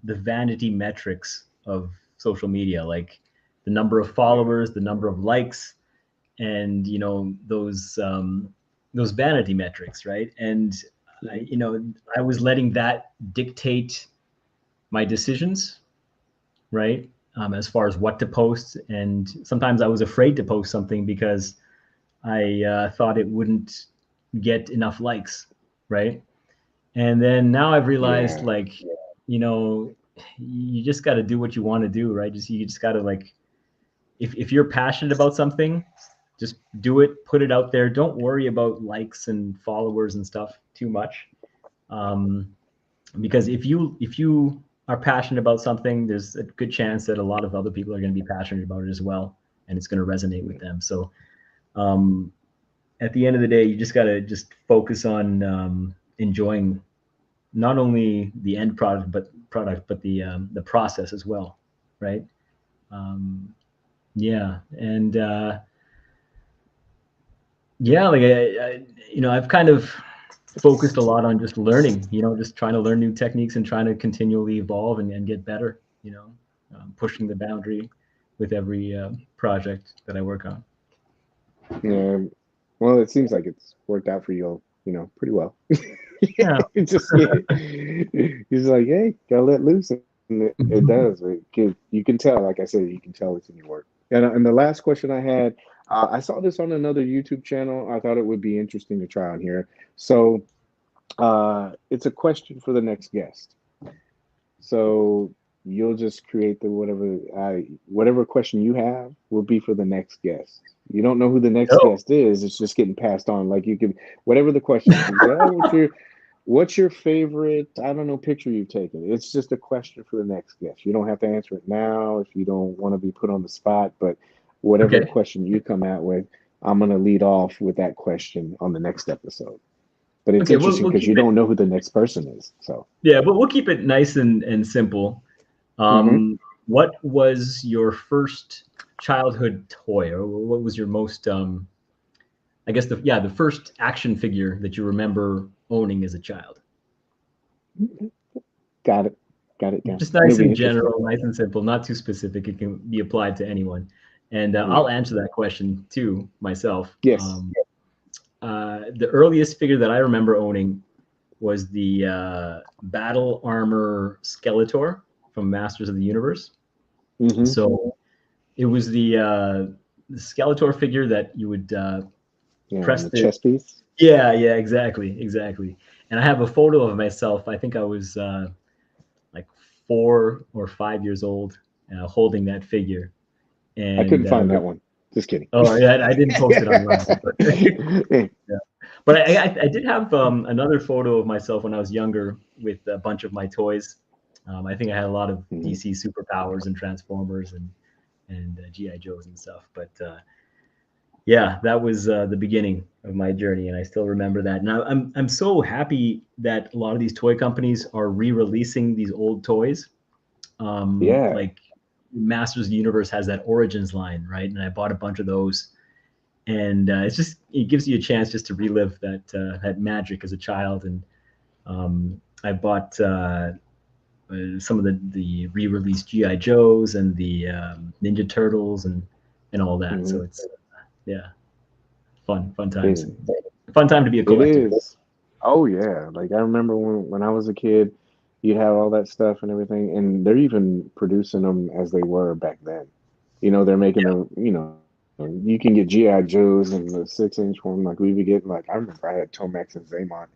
[SPEAKER 2] vanity metrics of social media, like the number of
[SPEAKER 1] Yeah,
[SPEAKER 2] followers, the number of likes, and those vanity metrics, right? And
[SPEAKER 1] hmm,
[SPEAKER 2] I was letting that dictate my decisions, right? As far as what to post, and sometimes I was afraid to post something because I thought it wouldn't get enough likes, right? And then now I've realized,
[SPEAKER 1] yeah,
[SPEAKER 2] like, you know, you just got to do what you want to do, right? You just got to, like, if you're passionate about something, just do it, put it out there. Don't worry about likes and followers and stuff too much, um, because if you are passionate about something, there's a good chance that a lot of other people are going to be passionate about it as well, and it's going to resonate with them. So um, at the end of the day, you just got to just focus on enjoying not only the end product, but the process as well, right? Um, yeah, and yeah, like I've kind of focused a lot on just learning, just trying to learn new techniques and trying to continually evolve and get better, pushing the boundary with every project that I work on.
[SPEAKER 1] Yeah. Well, it seems like it's worked out for you, pretty well.
[SPEAKER 2] Yeah.
[SPEAKER 1] It just he's like, hey, gotta let loose, and it does. You can tell, like I said, you can tell it's in your work. And the last question I had, I saw this on another YouTube channel. I thought it would be interesting to try on here. So, it's a question for the next guest. So you'll just create the whatever question you have will be for the next guest. You don't know who the next
[SPEAKER 2] Oh,
[SPEAKER 1] guest is. It's just getting passed on. Like you can whatever the question is. You say, oh, what's your favorite, I don't know, picture you've taken? It's just a question for the next guest. You don't have to answer it now if you don't want to be put on the spot, but whatever
[SPEAKER 2] okay.
[SPEAKER 1] question you come out with, I'm gonna lead off with that question on the next episode. But it's
[SPEAKER 2] Okay, we'll,
[SPEAKER 1] interesting
[SPEAKER 2] we'll
[SPEAKER 1] because
[SPEAKER 2] keep
[SPEAKER 1] you
[SPEAKER 2] it.
[SPEAKER 1] don't know who the next person is. So
[SPEAKER 2] Yeah, but we'll keep it nice and simple.
[SPEAKER 1] mhm.
[SPEAKER 2] What was your first childhood toy, or what was your most, I guess the first action figure that you remember owning as a child?
[SPEAKER 1] Got it. Got it down.
[SPEAKER 2] Just
[SPEAKER 1] It'll
[SPEAKER 2] nice
[SPEAKER 1] be
[SPEAKER 2] and
[SPEAKER 1] interesting.
[SPEAKER 2] general, nice and simple, not too specific. It can be applied to anyone. And
[SPEAKER 1] Yeah.
[SPEAKER 2] I'll answer that question too myself.
[SPEAKER 1] Yes.
[SPEAKER 2] The earliest figure that I remember owning was the battle armor Skeletor from Masters of the Universe.
[SPEAKER 1] Mm-hmm.
[SPEAKER 2] So it was the Skeletor figure that you would
[SPEAKER 1] Yeah, on
[SPEAKER 2] press
[SPEAKER 1] the
[SPEAKER 2] the.
[SPEAKER 1] chess piece.
[SPEAKER 2] Yeah, exactly. And I have a photo of myself. I think I was like 4 or 5 years old, holding that figure.
[SPEAKER 1] I couldn't
[SPEAKER 2] And
[SPEAKER 1] find that one. Just kidding.
[SPEAKER 2] oh yeah, I didn't post it online, but yeah. But I did have another photo of myself when I was younger with a bunch of my toys. I think I had a lot of
[SPEAKER 1] Mhm.
[SPEAKER 2] DC superpowers and Transformers and GI Joes and stuff. But yeah, that was the beginning of my journey, and I still remember that. And I'm so happy that a lot of these toy companies are re-releasing these old toys.
[SPEAKER 1] Yeah.
[SPEAKER 2] Like Masters of the Universe has that Origins line, right? And I bought a bunch of those, and it gives you a chance just to relive that magic as a child. And I bought some of the re-released GI Joes and the Ninja Turtles and all that.
[SPEAKER 1] Hmm.
[SPEAKER 2] So it's yeah, fun times.
[SPEAKER 1] It,
[SPEAKER 2] Fun time to be a
[SPEAKER 1] it
[SPEAKER 2] collector.
[SPEAKER 1] is. Oh yeah. Like I remember when I was a kid, you'd have all that stuff and everything, and they're even producing them as they were back then. They're making them. You can get GI Joes in the 6-inch one, like we would get. Like I remember I had Tomax and Zaymont,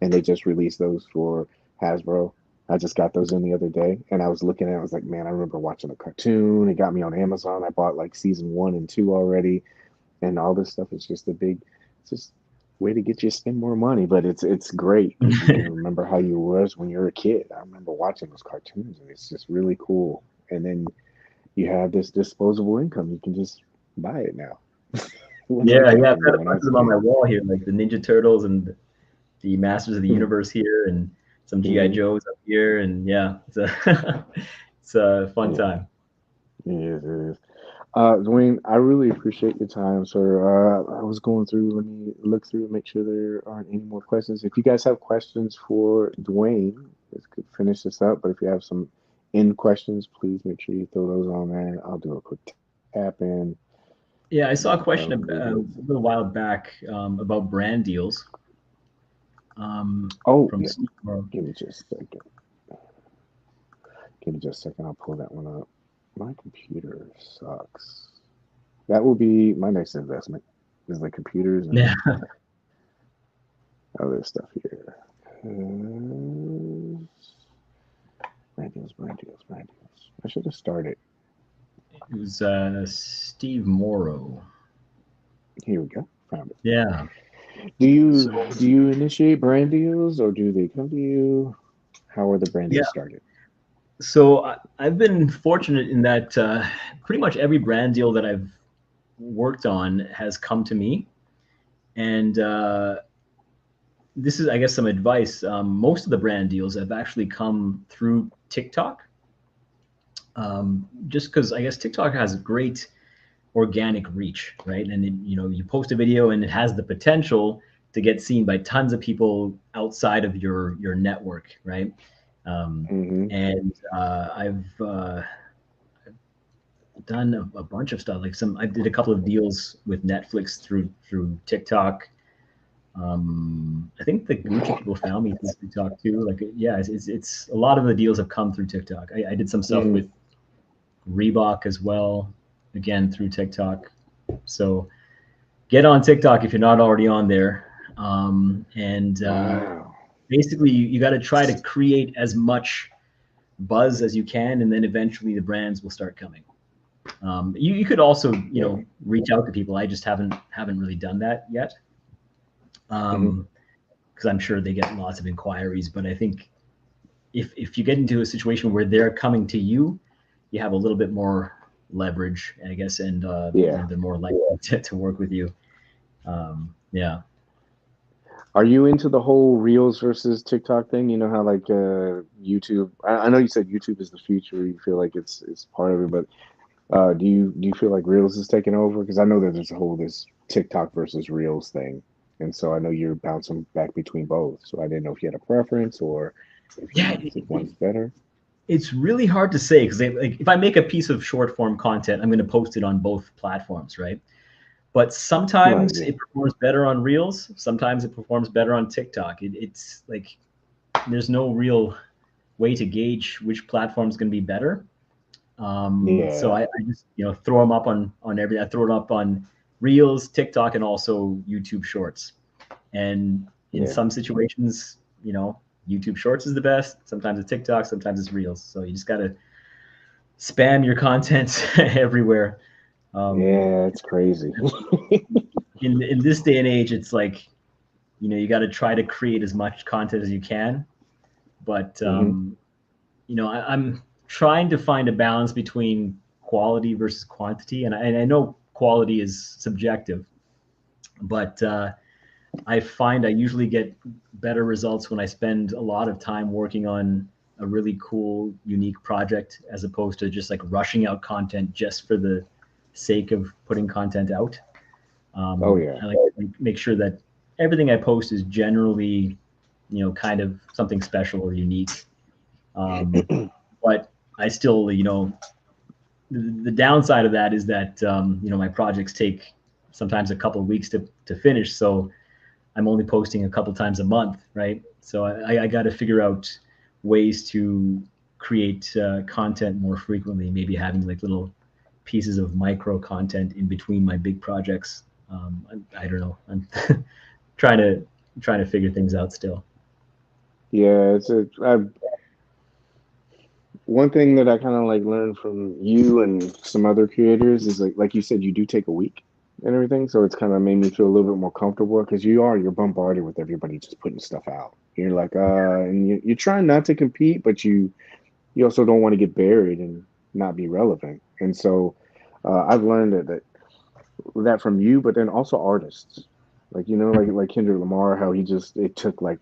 [SPEAKER 1] and they just released those for Hasbro. I just got those in the other day, and I was looking at it. I was like, man, I remember watching a cartoon. It got me on Amazon. I bought like season 1 and 2 already, and all this stuff is just it's just way to get you to spend more money. But it's great because you can remember how you was when you were a kid. I remember watching those cartoons, and it's just really cool. And then you have this disposable income. You can just buy it now. It wasn't like
[SPEAKER 2] Yeah,
[SPEAKER 1] that
[SPEAKER 2] I've got
[SPEAKER 1] anymore
[SPEAKER 2] a
[SPEAKER 1] when I
[SPEAKER 2] bunch
[SPEAKER 1] was
[SPEAKER 2] of
[SPEAKER 1] a
[SPEAKER 2] them on my
[SPEAKER 1] kid.
[SPEAKER 2] wall here, like the Ninja Turtles and the Masters of the
[SPEAKER 1] Hmm.
[SPEAKER 2] Universe here, and some GI
[SPEAKER 1] Hmm.
[SPEAKER 2] Joes up here, and yeah, it's a fun
[SPEAKER 1] Yeah,
[SPEAKER 2] time.
[SPEAKER 1] it is. It is. Duane, I really appreciate your time, sir. I was going through, let me look through and make sure there aren't any more questions. If you guys have questions for Duane, this could finish this up. But if you have some end questions, please make sure you throw those on there. I'll do a quick tap in.
[SPEAKER 2] Yeah, I saw a
[SPEAKER 1] That
[SPEAKER 2] question
[SPEAKER 1] would be
[SPEAKER 2] a
[SPEAKER 1] good.
[SPEAKER 2] little while back about brand deals
[SPEAKER 1] Oh,
[SPEAKER 2] from
[SPEAKER 1] yeah.
[SPEAKER 2] Steve Morrow.
[SPEAKER 1] Give me just a second. Give me just a second. I'll pull that one up. My computer sucks. That will be my next investment, is the computers and
[SPEAKER 2] Yeah,
[SPEAKER 1] other stuff here. Brand deals, brand deals, brand deals. I should have started.
[SPEAKER 2] it was Steve Morrow.
[SPEAKER 1] Here we go. Found it.
[SPEAKER 2] Yeah.
[SPEAKER 1] Do you
[SPEAKER 2] So
[SPEAKER 1] do you initiate brand deals or do they come to you? How are the brand
[SPEAKER 2] yeah,
[SPEAKER 1] deals started?
[SPEAKER 2] I've been fortunate in that pretty much every brand deal that I've worked on has come to me, and this is, I guess, some advice. Most of the brand deals have actually come through TikTok, just because I guess TikTok has great organic reach, right? And you post a video and it has the potential to get seen by tons of people outside of your network, right? Um,
[SPEAKER 1] Hmm.
[SPEAKER 2] and I've done a bunch of stuff. Like I did a couple of deals with Netflix through TikTok. I think the Gucci people found me through TikTok too. Like, yeah, it's a lot of the deals have come through TikTok. I did some stuff
[SPEAKER 1] Mm.
[SPEAKER 2] with Reebok as well, again through TikTok. So get on TikTok if you're not already on there. And
[SPEAKER 1] Wow.
[SPEAKER 2] basically, you got to try to create as much buzz as you can, and then eventually the brands will start coming. You could also,
[SPEAKER 1] Yeah.
[SPEAKER 2] reach out to people. I just haven't really done that yet,
[SPEAKER 1] Hmm.
[SPEAKER 2] because I'm sure they get lots of inquiries. But I think if you get into a situation where they're coming to you, you have a little bit more leverage, I guess, and
[SPEAKER 1] Yeah.
[SPEAKER 2] they're more likely to work with you. Yeah.
[SPEAKER 1] Are you into the whole Reels versus TikTok thing? You know how like YouTube. I know you said YouTube is the future. You feel like it's part of it, but do you feel like Reels is taking over? Because I know that there's a whole this TikTok versus Reels thing, and so I know you're bouncing back between both. So I didn't know if you had a preference or if
[SPEAKER 2] Yeah,
[SPEAKER 1] you think one's better.
[SPEAKER 2] it's really hard to say because like, if I make a piece of short form content, I'm going to post it on both platforms, right? But
[SPEAKER 1] Right.
[SPEAKER 2] sometimes
[SPEAKER 1] Yeah.
[SPEAKER 2] it performs better on Reels. Sometimes it performs better on TikTok. It's like there's no real way to gauge which platform is going to be better. So
[SPEAKER 1] Yeah.
[SPEAKER 2] I just throw them up on every. I throw it up on Reels, TikTok, and also YouTube Shorts. And in
[SPEAKER 1] Yeah.
[SPEAKER 2] some situations, YouTube Shorts is the best. Sometimes it's TikTok, sometimes it's Reels. So you just gotta spam your content everywhere. Um,
[SPEAKER 1] Yeah. It's crazy.
[SPEAKER 2] in this day and age, it's like you got to try to create as much content as you can. But
[SPEAKER 1] Hmm.
[SPEAKER 2] I'm trying to find a balance between quality versus quantity, and I know quality is subjective, but I find I usually get better results when I spend a lot of time working on a really cool, unique project as opposed to just like rushing out content just for the sake of putting content out.
[SPEAKER 1] Oh yeah.
[SPEAKER 2] I like to make sure that everything I post is generally, kind of something special or unique. Um, but I still, the downside of that is that, my projects take sometimes a couple of weeks to finish. So I'm only posting a couple times a month, right? So I got to figure out ways to create content more frequently, maybe having like little pieces of micro content in between my big projects. I don't know. I'm trying to trying to figure things out still.
[SPEAKER 1] Yeah. One thing that I kind of like learned from you and some other creators is like you said, you do take a week and everything, so it's kind of made me feel a little bit more comfortable because you're bombarded with everybody just putting stuff out. You're like and you're trying not to compete, but you also don't want to get buried and not be relevant. And so I've learned that from you, but then also artists, like like Kendrick Lamar, how he just it took like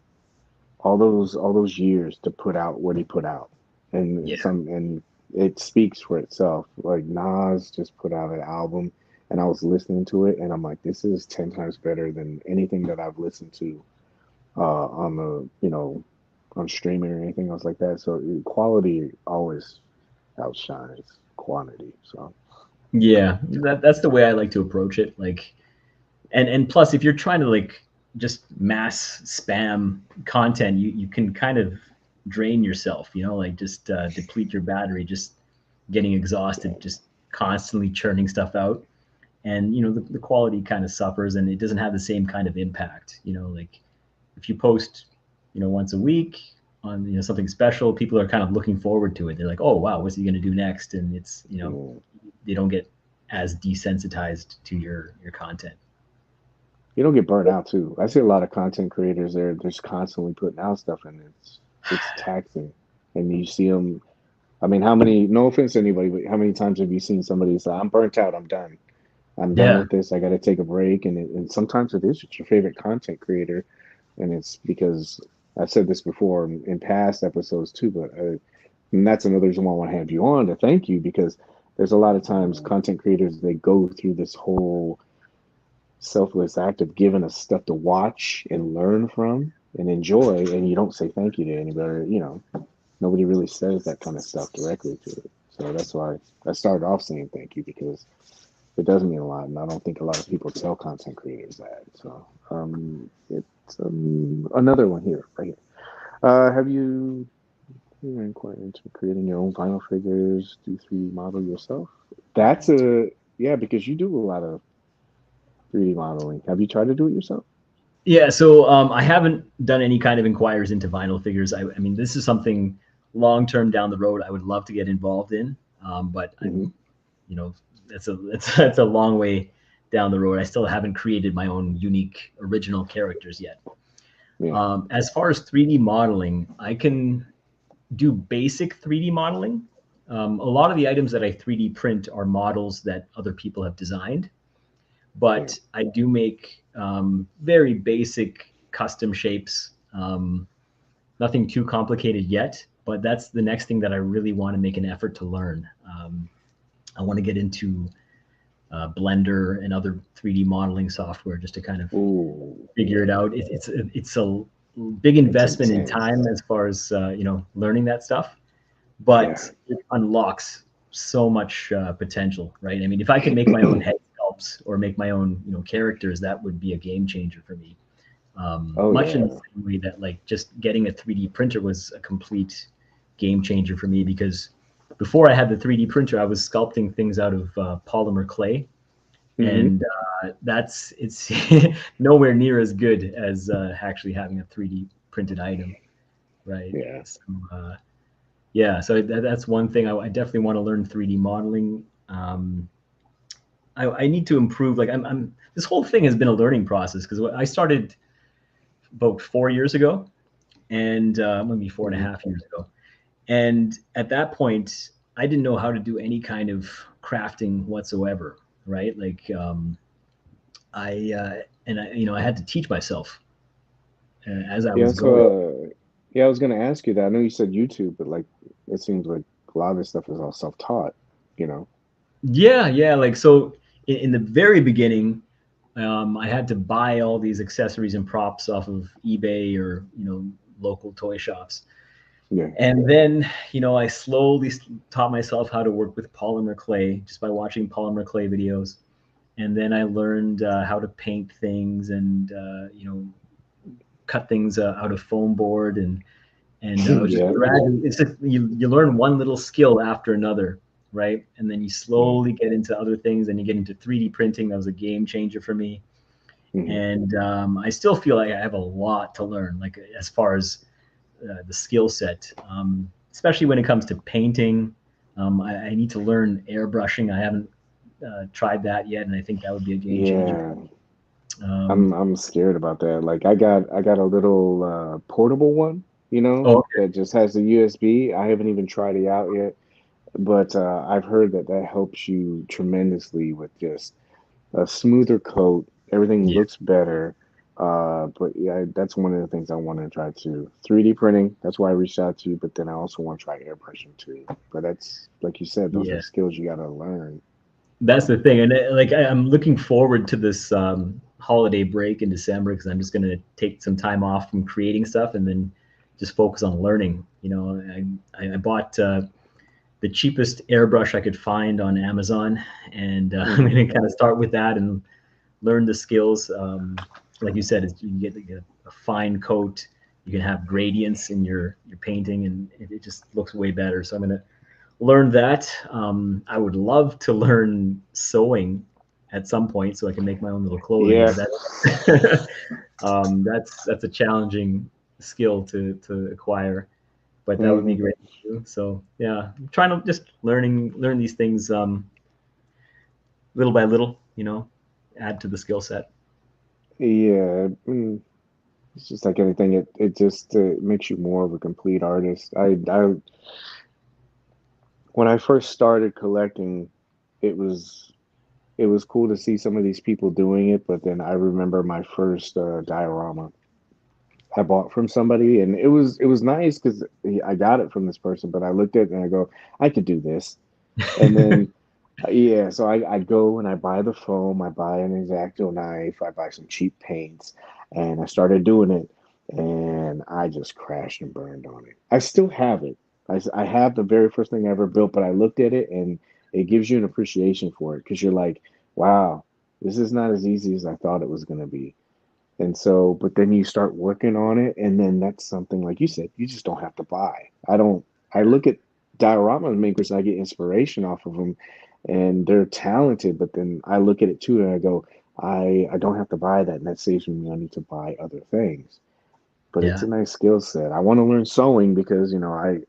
[SPEAKER 1] all those years to put out what he put out,
[SPEAKER 2] Yeah.
[SPEAKER 1] and it speaks for itself. Like Nas just put out an album, and I was listening to it, and I'm like, this is 10 times better than anything that I've listened to on the on streaming or anything else like that. So quality always outshines quantity. So
[SPEAKER 2] Yeah, that's the way I like to approach it. Like, and plus, if you're trying to like just mass spam content, you can kind of drain yourself. Like just deplete your battery, just getting
[SPEAKER 1] yeah,
[SPEAKER 2] exhausted, just constantly churning stuff out, and the quality kind of suffers, and it doesn't have the same kind of impact. Like if you post, once a week on something special, people are kind of looking forward to it. They're like, oh wow, what's he going to do next? And it's they don't get as desensitized to your content.
[SPEAKER 1] you don't get burnt out too. I see a lot of content creators they're just constantly putting out stuff, and it's taxing. And you see them. I mean, how many? No offense to anybody, but how many times have you seen somebody say, "I'm burnt out. I'm done. I'm done
[SPEAKER 2] Yeah,
[SPEAKER 1] with this. I got to take a break." And sometimes it is just your favorite content creator, and it's because I've said this before in past episodes too. But and that's another reason why I want to have you on to thank you because there's a lot of times content creators they go through this whole selfless act of giving us stuff to watch and learn from and enjoy, and you don't say thank you to anybody. Nobody really says that kind of stuff directly to it. So that's why I started off saying thank you, because it does mean a lot, and I don't think a lot of people tell content creators that. So it's another one here, right here. Have you inquired into creating your own vinyl figures? Do 3D model yourself? That's a Yeah, because you do a lot of 3D modeling. Have you tried to do it yourself?
[SPEAKER 2] Yeah, so I haven't done any kind of inquiries into vinyl figures. I mean, this is something long term down the road I would love to get involved in, but
[SPEAKER 1] Hmm.
[SPEAKER 2] I'm, you know, it's a long way down the road. I still haven't created my own unique original characters yet.
[SPEAKER 1] Yeah.
[SPEAKER 2] As far as 3D modeling, I can do basic 3D modeling. A lot of the items that I 3D print are models that other people have designed,
[SPEAKER 1] Yeah.
[SPEAKER 2] but I do make very basic custom shapes. Nothing too complicated yet, but that's the next thing that I really want to make an effort to learn. I want to get into Blender and other 3D modeling software just to kind of
[SPEAKER 1] Ooh,
[SPEAKER 2] figure it
[SPEAKER 1] yeah.
[SPEAKER 2] out. It's a big
[SPEAKER 1] It's
[SPEAKER 2] investment in
[SPEAKER 1] intense.
[SPEAKER 2] time as far as learning that stuff,
[SPEAKER 1] Yeah.
[SPEAKER 2] but it unlocks so much potential, right? I mean, if I could make my own head sculpts or make my own characters, that would be a game changer for me.
[SPEAKER 1] Oh
[SPEAKER 2] Much in the
[SPEAKER 1] yeah.
[SPEAKER 2] same way that like just getting a 3D printer was a complete game changer for me, because before I had the 3D printer, I was sculpting things out of polymer clay,
[SPEAKER 1] Hmm.
[SPEAKER 2] and it's nowhere near as good as actually having a 3D printed item, right?
[SPEAKER 1] Yeah.
[SPEAKER 2] So, yeah, so that's one thing I definitely want to learn 3D modeling. I need to improve. Like I'm this whole thing has been a learning process, because I started about 4 years ago, and maybe four and a
[SPEAKER 1] Hmm.
[SPEAKER 2] half years ago. And at that point, I didn't know how to do any kind of crafting whatsoever, right? Like I and I I had to teach myself as I
[SPEAKER 1] Yeah.
[SPEAKER 2] was going.
[SPEAKER 1] Yeah, I was gonna ask you that. I know you said YouTube, but like, it seems like a lot of this stuff is all self-taught. You know.
[SPEAKER 2] Yeah, yeah. Like so, in the very beginning, I had to buy all these accessories and props off of eBay or local toy shops.
[SPEAKER 1] Yeah.
[SPEAKER 2] And then, I slowly taught myself how to work with polymer clay just by watching polymer clay videos. And then I learned how to paint things and, cut things out of foam board. And I was just
[SPEAKER 1] Yeah.
[SPEAKER 2] gradually, it's just, you learn one little skill after another, right? And then you
[SPEAKER 1] Yeah.
[SPEAKER 2] slowly get into other things, and you get into 3D printing. That was a game changer for me.
[SPEAKER 1] Hmm.
[SPEAKER 2] And I still feel like I have a lot to learn, like as far as the skill set, especially when it comes to painting. I need to learn airbrushing. I haven't tried that yet, and I think that would be a game changer.
[SPEAKER 1] Yeah. I'm
[SPEAKER 2] Um,
[SPEAKER 1] I'm scared about that. Like, I got a little portable one,
[SPEAKER 2] oh,
[SPEAKER 1] that just has the USB. I haven't even tried it out yet, but I've heard that that helps you tremendously with just a smoother coat. Everything
[SPEAKER 2] yeah,
[SPEAKER 1] looks better. But yeah, that's one of the things I want to try too. 3D printing, that's why I reached out to you, but then I also want to try airbrushing too. But that's, like you said, those are
[SPEAKER 2] yeah.
[SPEAKER 1] skills you got to learn.
[SPEAKER 2] That's the thing, and like I'm looking forward to this holiday break in December, because I'm just going to take some time off from creating stuff and then just focus on learning. I bought the cheapest airbrush I could find on Amazon, and I'm
[SPEAKER 1] Hmm.
[SPEAKER 2] going to kind of start with that and learn the skills. Like you said, you can get a fine coat. You can have gradients in your painting, and it just looks way better. So I'm going to learn that. I would love to learn sewing at some point so I can make my own little clothing,
[SPEAKER 1] Yeah.
[SPEAKER 2] but that that's a challenging skill to acquire. But that would be
[SPEAKER 1] Hmm.
[SPEAKER 2] great too. So yeah, I'm trying to just learn these things little by little, add to the skill set.
[SPEAKER 1] Yeah. It's just like anything. It just makes you more of a complete artist. I When I first started collecting, it was it was cool to see some of these people doing it, but then I remember my first diorama I bought from somebody, and it was nice because I got it from this person, but I looked at it and I go, I could do this. And then Yeah, so I go and I buy the foam, I buy an X-Acto knife, I buy some cheap paints, and I started doing it, and I just crashed and burned on it. I still have it. I have the very first thing I ever built, but I looked at it and it gives you an appreciation for it because you're like, wow, this is not as easy as I thought it was going to be. And so, but then you start working on it, and then that's something like you said, you just don't have to buy. I don't, I look at diorama makers, and I get inspiration off of them, and they're talented, but then I look at it too, and I go, I don't have to buy that, and that saves me money to buy other things. But it's
[SPEAKER 2] Yeah.
[SPEAKER 1] a nice skill set. I want to learn sewing because, I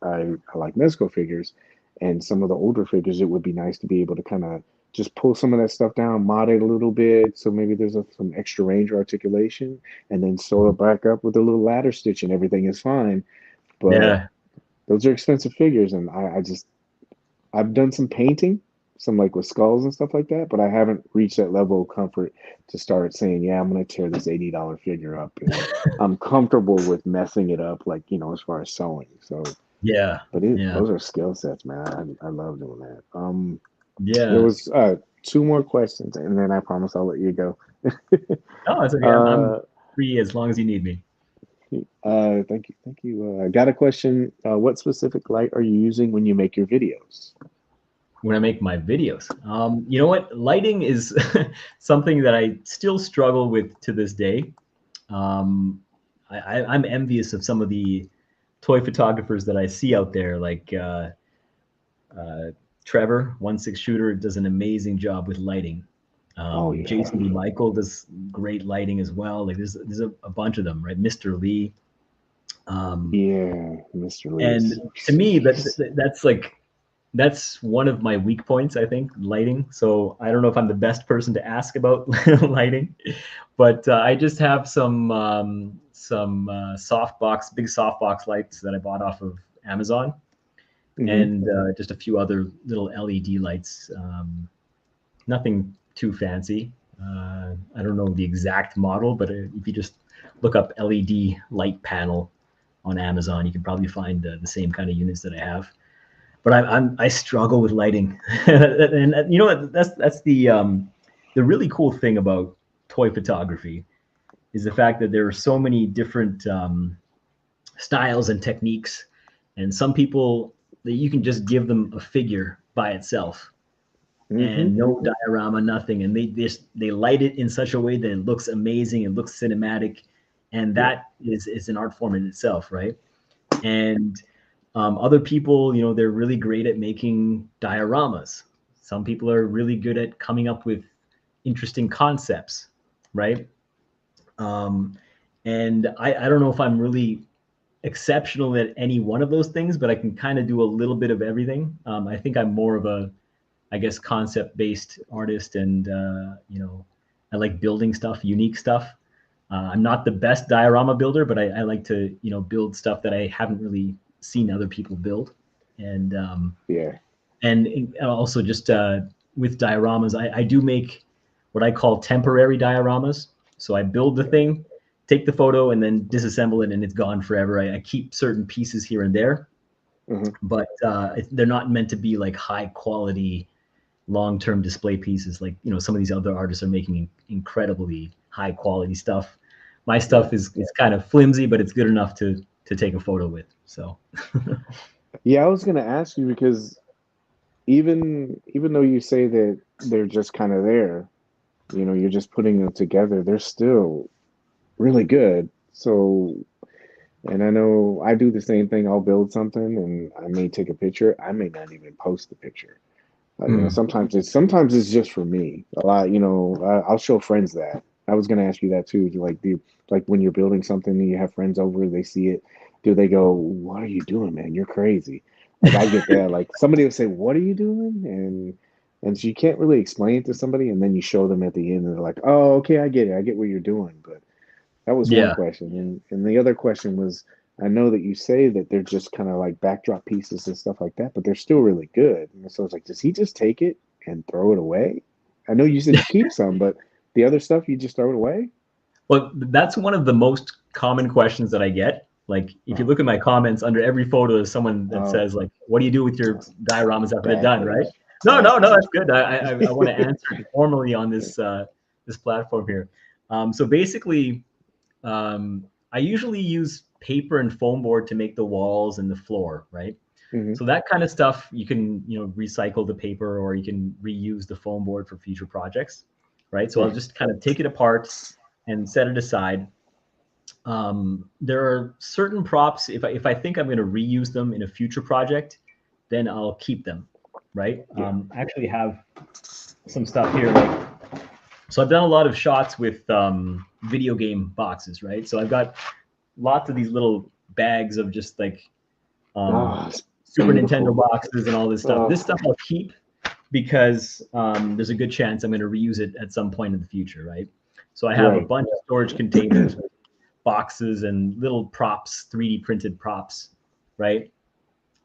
[SPEAKER 1] like Mezco figures and some of the older figures. It would be nice to be able to kind of just pull some of that stuff down, mod it a little bit. So maybe there's some extra range or articulation, and then sew it back up with a little ladder stitch and everything is fine. But
[SPEAKER 2] Yeah.
[SPEAKER 1] those are expensive figures. And I've done some painting, some like with skulls and stuff like that, but I haven't reached that level of comfort to start saying, yeah, I'm going to tear this $80 figure up. And I'm comfortable with messing it up, like, as far as sewing. So,
[SPEAKER 2] Yeah.
[SPEAKER 1] but
[SPEAKER 2] Yeah.
[SPEAKER 1] those are skill sets, man. I love doing that. There
[SPEAKER 2] Yeah.
[SPEAKER 1] was two more questions, and then I promise I'll let you go.
[SPEAKER 2] Oh, it's okay. I'm
[SPEAKER 1] uh,
[SPEAKER 2] free as long as you need me.
[SPEAKER 1] Thank you. Thank you. I got a question. What specific light are you using when you make your videos?
[SPEAKER 2] When I make my videos. You know what? Lighting is something that I still struggle with to this day. Um, I'm envious of some of the toy photographers that I see out there, like uh, Trevor, 1/6 shooter, does an amazing job with lighting.
[SPEAKER 1] Oh, yeah.
[SPEAKER 2] Jason Lee Michael does great lighting as well. Like there's a bunch of them, right? Mr. Lee. Um,
[SPEAKER 1] Yeah, Mr.
[SPEAKER 2] and
[SPEAKER 1] Lee's.
[SPEAKER 2] to me, that's like that's one of my weak points, I think, lighting. So I don't know if I'm the best person to ask about lighting, but I just have some softbox, big softbox lights that I bought off of Amazon,
[SPEAKER 1] Hmm.
[SPEAKER 2] and just a few other little LED lights. Nothing too fancy. I don't know the exact model, but if you just look up LED light panel on Amazon, you can probably find the same kind of units that I have. But I struggle with lighting, and you know what? That's the really cool thing about toy photography is the fact that there are so many different styles and techniques, and some people that you can just give them a figure by itself
[SPEAKER 1] Hmm.
[SPEAKER 2] and no diorama, nothing, and they light it in such a way that it looks amazing, it looks cinematic, and
[SPEAKER 1] Yeah.
[SPEAKER 2] that is an art form in itself, right? And other people, they're really great at making dioramas. Some people are really good at coming up with interesting concepts, right? Um, and I don't know if I'm really exceptional at any one of those things, but I can kind of do a little bit of everything. I think I'm more of a, I guess, concept based artist, and I like building stuff, unique stuff. I'm not the best diorama builder, but I like to build stuff that I haven't really seen other people build, and
[SPEAKER 1] Yeah.
[SPEAKER 2] and also just with dioramas, I do make what I call temporary dioramas. So I build the thing, take the photo, and then disassemble it, and it's gone forever. I keep certain pieces here and there,
[SPEAKER 1] Hmm.
[SPEAKER 2] but they're not meant to be like high quality long-term display pieces like some of these other artists are making incredibly high quality stuff. My
[SPEAKER 1] Yeah.
[SPEAKER 2] stuff is kind of flimsy, but it's good enough to take a photo with. So
[SPEAKER 1] Yeah, I was gonna ask you because even though you say that they're just kind of there, you're just putting them together, they're still really good. So, and I know I do the same thing. I'll build something and I may take a picture. I may not even post the picture.
[SPEAKER 2] mm,
[SPEAKER 1] Sometimes it's just for me. A lot, I'll show friends that. I was gonna ask you that too. Like when you're building something and you have friends over, they see it, do they go, "What are you doing, man? You're crazy." Like I get that. Like somebody will say, "What are you doing?" and so you can't really explain it to somebody, and then you show them at the end, and they're like, "Oh, okay, I get it. I get what you're doing." But that was one
[SPEAKER 2] yeah.
[SPEAKER 1] question. And the other question was, I know that you say that they're just kind of like backdrop pieces and stuff like that, but they're still really good. And so it's like, does he just take it and throw it away? I know you said you keep some, but the other stuff you just throw it away?
[SPEAKER 2] Well, that's one of the most common questions that I get. Like if you
[SPEAKER 1] Oh,
[SPEAKER 2] look at my comments under every photo, there's someone that
[SPEAKER 1] oh,
[SPEAKER 2] says like, "What do you do with your dioramas after they're
[SPEAKER 1] bad
[SPEAKER 2] done?" Right?
[SPEAKER 1] photos.
[SPEAKER 2] No, that's good. I want to answer it formally on this platform here. So basically, I usually use paper and foam board to make the walls and the floor, right?
[SPEAKER 1] Hmm.
[SPEAKER 2] So that kind of stuff, you can, recycle the paper or you can reuse the foam board for future projects, right? So I'll
[SPEAKER 1] Right.
[SPEAKER 2] just kind of take it apart and set it aside. There are certain props, if I think I'm going to reuse them in a future project, then I'll keep them, right?
[SPEAKER 1] Yeah.
[SPEAKER 2] I actually have some stuff here, like, so I've done a lot of shots with video game boxes, right? So I've got lots of these little bags of just like um,
[SPEAKER 1] Oh, it's
[SPEAKER 2] Super Nintendo
[SPEAKER 1] beautiful.
[SPEAKER 2] boxes and all this stuff. This
[SPEAKER 1] Oh,
[SPEAKER 2] stuff I'll keep because there's a good chance I'm going to reuse it at some point in the future, right? So I have a
[SPEAKER 1] right.
[SPEAKER 2] bunch of storage containers with boxes and little props, 3D printed props, right?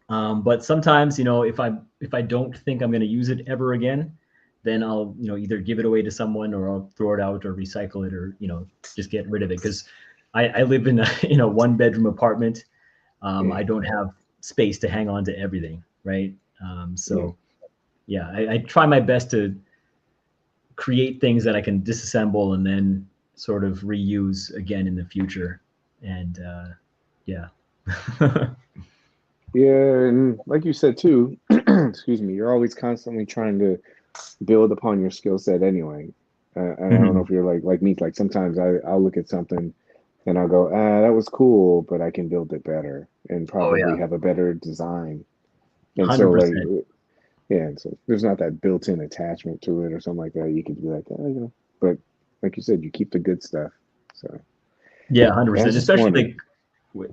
[SPEAKER 2] But sometimes, if I don't think I'm going to use it ever again, then I'll either give it away to someone or I'll throw it out or recycle it or just get rid of it because I live in a one bedroom apartment.
[SPEAKER 1] Yeah.
[SPEAKER 2] I don't have space to hang on to everything, right?
[SPEAKER 1] Yeah.
[SPEAKER 2] So yeah, I try my best to create things that I can disassemble and then sort of reuse again in the future. And yeah.
[SPEAKER 1] Yeah, and like you said too, excuse me, you're always constantly trying to build upon your skill set anyway. And I don't know
[SPEAKER 2] Mhm.
[SPEAKER 1] if you're like me, like sometimes I'll look at something and I'll go, that was cool, but I can build it better and
[SPEAKER 2] Oh yeah,
[SPEAKER 1] probably have a better design. And so like
[SPEAKER 2] 100%.
[SPEAKER 1] yeah, and so there's not that built-in attachment to it or something like that. You could be like, but like you said, you keep the good stuff. So
[SPEAKER 2] Yeah,
[SPEAKER 1] yeah, I was
[SPEAKER 2] 100%.
[SPEAKER 1] just
[SPEAKER 2] Especially
[SPEAKER 1] wondering.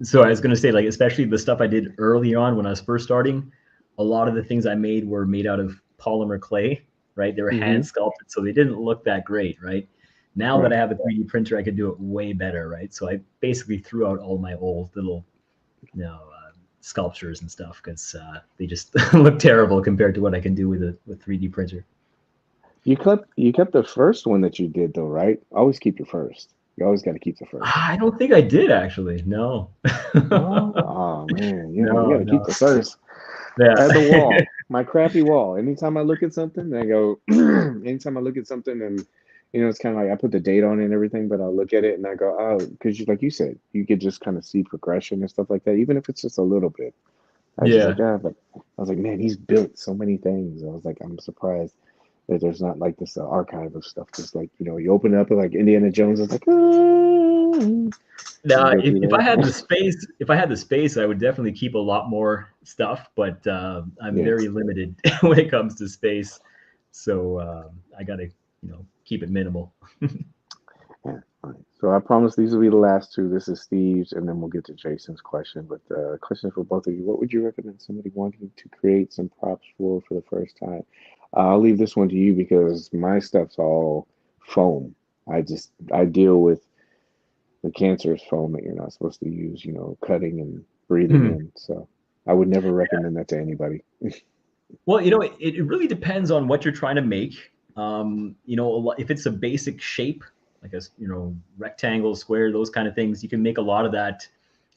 [SPEAKER 2] so I was going to say, like, especially the stuff I did early on when I was first starting, a lot of the things I made were made out of polymer clay, right? They were hand
[SPEAKER 1] Hmm.
[SPEAKER 2] sculpted, so they didn't look that great, right? Now that I
[SPEAKER 1] Right.
[SPEAKER 2] have a 3D printer, I could do it way better, right? So I basically threw out all my old little, sculptures and stuff because they just look terrible compared to what I can do with a 3D printer.
[SPEAKER 1] You kept the first one that you did though, right? Always keep your first. You always got to keep the first.
[SPEAKER 2] I don't think I did actually. No.
[SPEAKER 1] No? Oh man, you
[SPEAKER 2] No,
[SPEAKER 1] gotta keep
[SPEAKER 2] no.
[SPEAKER 1] the first. I had the
[SPEAKER 2] Yeah.
[SPEAKER 1] wall, my crappy wall. Anytime I look at something, I go, anytime I look at something and it's kind of like I put the date on it and everything, but I'll look at it and I go, oh, because like you said, you could just kind of see progression and stuff like that, even if it's just a little bit. I was just like,
[SPEAKER 2] Yeah.
[SPEAKER 1] but I was like, man, he's built so many things. I was like, I'm surprised that there's not like this archive of stuff. Just like, you open up and like Indiana Jones is like, and you
[SPEAKER 2] Now,
[SPEAKER 1] go
[SPEAKER 2] if,
[SPEAKER 1] through
[SPEAKER 2] if I had
[SPEAKER 1] there.
[SPEAKER 2] the space, I would definitely keep a lot more stuff, but I'm
[SPEAKER 1] Yeah.
[SPEAKER 2] very limited when it comes to space. So I got to, keep it minimal.
[SPEAKER 1] Yeah. All right. So I promise these will be the last two. This is Steve's, and then we'll get to Jason's question. But question for both of you: what would you recommend somebody wanting to create some props for the first time? I'll leave this one to you because my stuff's all foam. I deal with the cancerous foam that you're not supposed to use. Cutting and breathing
[SPEAKER 2] Mhm.
[SPEAKER 1] in. So I would never recommend that to anybody.
[SPEAKER 2] Well, it really depends on what you're trying to make. If it's a basic shape, like a rectangle, square, those kind of things, you can make a lot of that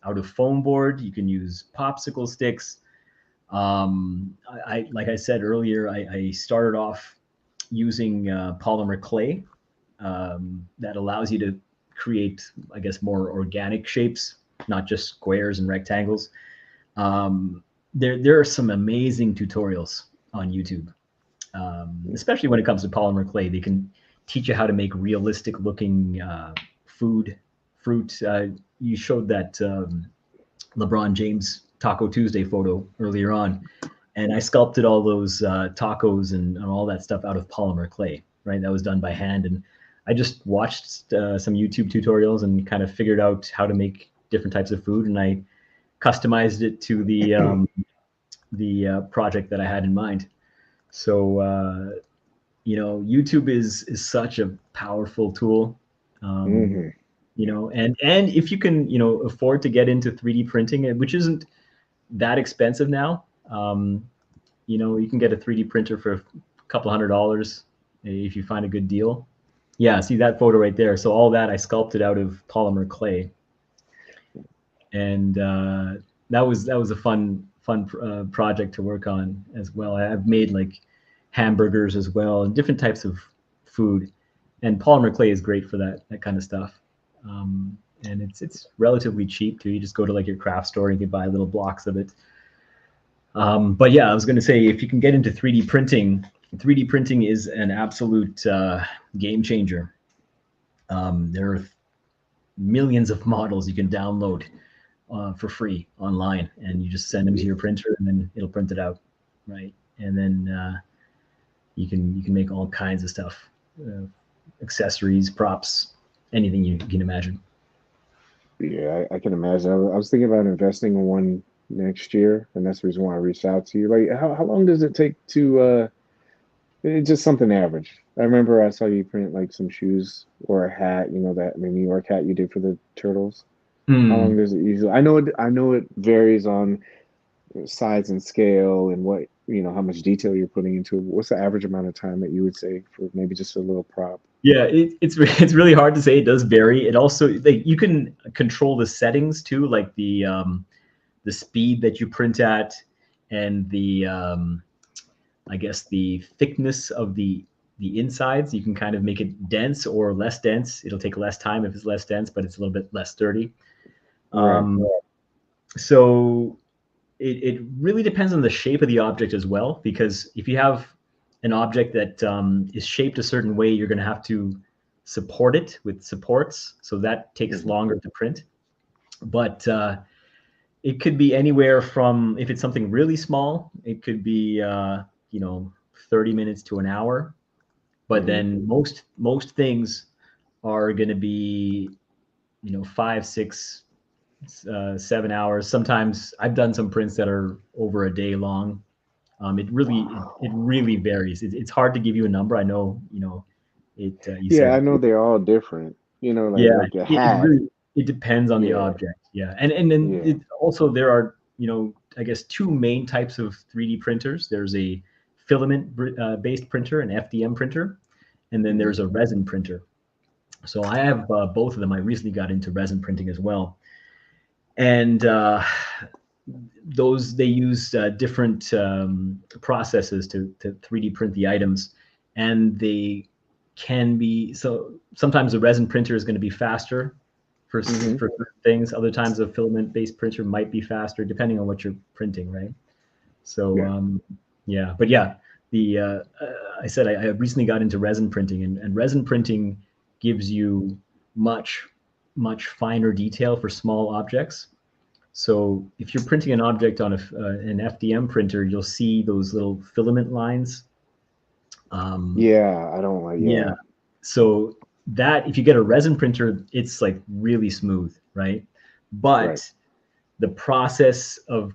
[SPEAKER 2] out of foam board. You can use popsicle sticks. Like I said earlier, I started off using polymer clay that allows you to create, I guess, more organic shapes, not just squares and rectangles. Um, there are some amazing tutorials on YouTube, especially when it comes to polymer clay. They can teach you how to make realistic looking fruit. You showed that LeBron James Taco Tuesday photo earlier on, and I sculpted all those tacos and all that stuff out of polymer clay. Right, that was done by hand, and I just watched some YouTube tutorials and kind of figured out how to make different types of food, and I customized it to the project that I had in mind. So YouTube is such a powerful tool. Um,
[SPEAKER 1] Hmm.
[SPEAKER 2] and if you can afford to get into 3D printing, which isn't that expensive now, you can get a 3D printer for a couple $100 if you find a good deal. Yeah, see that photo right there. So all that I sculpted out of polymer clay, and that was a fun project to work on as well. I've made like hamburgers as well, and different types of food. And polymer clay is great for that kind of stuff. And it's relatively cheap too. You just go to like your craft store and you can buy little blocks of it. But yeah, I was going to say, if you can get into 3D printing, 3D printing is an absolute game changer. There are millions of models you can download for free online, and you just send them to your printer, and then it'll print it out, right? And then you can make all kinds of stuff, accessories, props, anything you can imagine.
[SPEAKER 1] Yeah, I can imagine. I was thinking about investing in one next year, and that's the reason why I reached out to you. Like, how long does it take to it's just something average? I remember I saw you print like some shoes or a hat, you know, that the New York hat you did for the turtles. How long
[SPEAKER 2] Hmm.
[SPEAKER 1] does it usually? I know it varies on size and scale and what, you know, how much detail you're putting into it. What's the average amount of time that you would say for maybe just a little prop?
[SPEAKER 2] Yeah, it's really hard to say. It does vary. It also, like, you can control the settings too, like the speed that you print at, and the I guess the thickness of the insides. You can kind of make it dense or less dense. It'll take less time if it's less dense, but it's a little bit less sturdy.
[SPEAKER 1] Right.
[SPEAKER 2] Um, so it really depends on the shape of the object as well, because if you have an object that is shaped a certain way, you're going to have to support it with supports. So that takes
[SPEAKER 1] Mhm.
[SPEAKER 2] longer to print. But it could be anywhere from, if it's something really small, it could be, 30 minutes to an hour. But
[SPEAKER 1] Mhm.
[SPEAKER 2] then most things are going to be, 5, 6, 7 hours. Sometimes I've done some prints that are over a day long. It really varies. It's hard to give you a number. I know, you
[SPEAKER 1] Yeah, I
[SPEAKER 2] said,
[SPEAKER 1] know they're all different. You know,
[SPEAKER 2] yeah,
[SPEAKER 1] like a
[SPEAKER 2] it
[SPEAKER 1] hat.
[SPEAKER 2] really, it depends on the
[SPEAKER 1] Yeah,
[SPEAKER 2] object. Yeah. And then
[SPEAKER 1] yeah.
[SPEAKER 2] also there are, I guess, two main types of 3D printers. There's a filament based printer, an FDM printer, and then
[SPEAKER 1] Hmm.
[SPEAKER 2] there's a resin printer. So I have both of them. I recently got into resin printing as well. And those, they use different processes to 3D print the items, and they can be, so sometimes a resin printer is going to be faster
[SPEAKER 1] Hmm.
[SPEAKER 2] for certain things. Other times a filament based printer might be faster depending on what you're printing, right? So
[SPEAKER 1] Yeah.
[SPEAKER 2] yeah, but yeah, the I said I recently got into resin printing, and resin printing gives you much much finer detail for small objects. So if you're printing an object on an FDM printer, you'll see those little filament lines. Um,
[SPEAKER 1] Yeah, I don't like,
[SPEAKER 2] yeah.
[SPEAKER 1] yeah.
[SPEAKER 2] So that, if you get a resin printer, it's like really smooth, right?
[SPEAKER 1] Right.
[SPEAKER 2] But the process of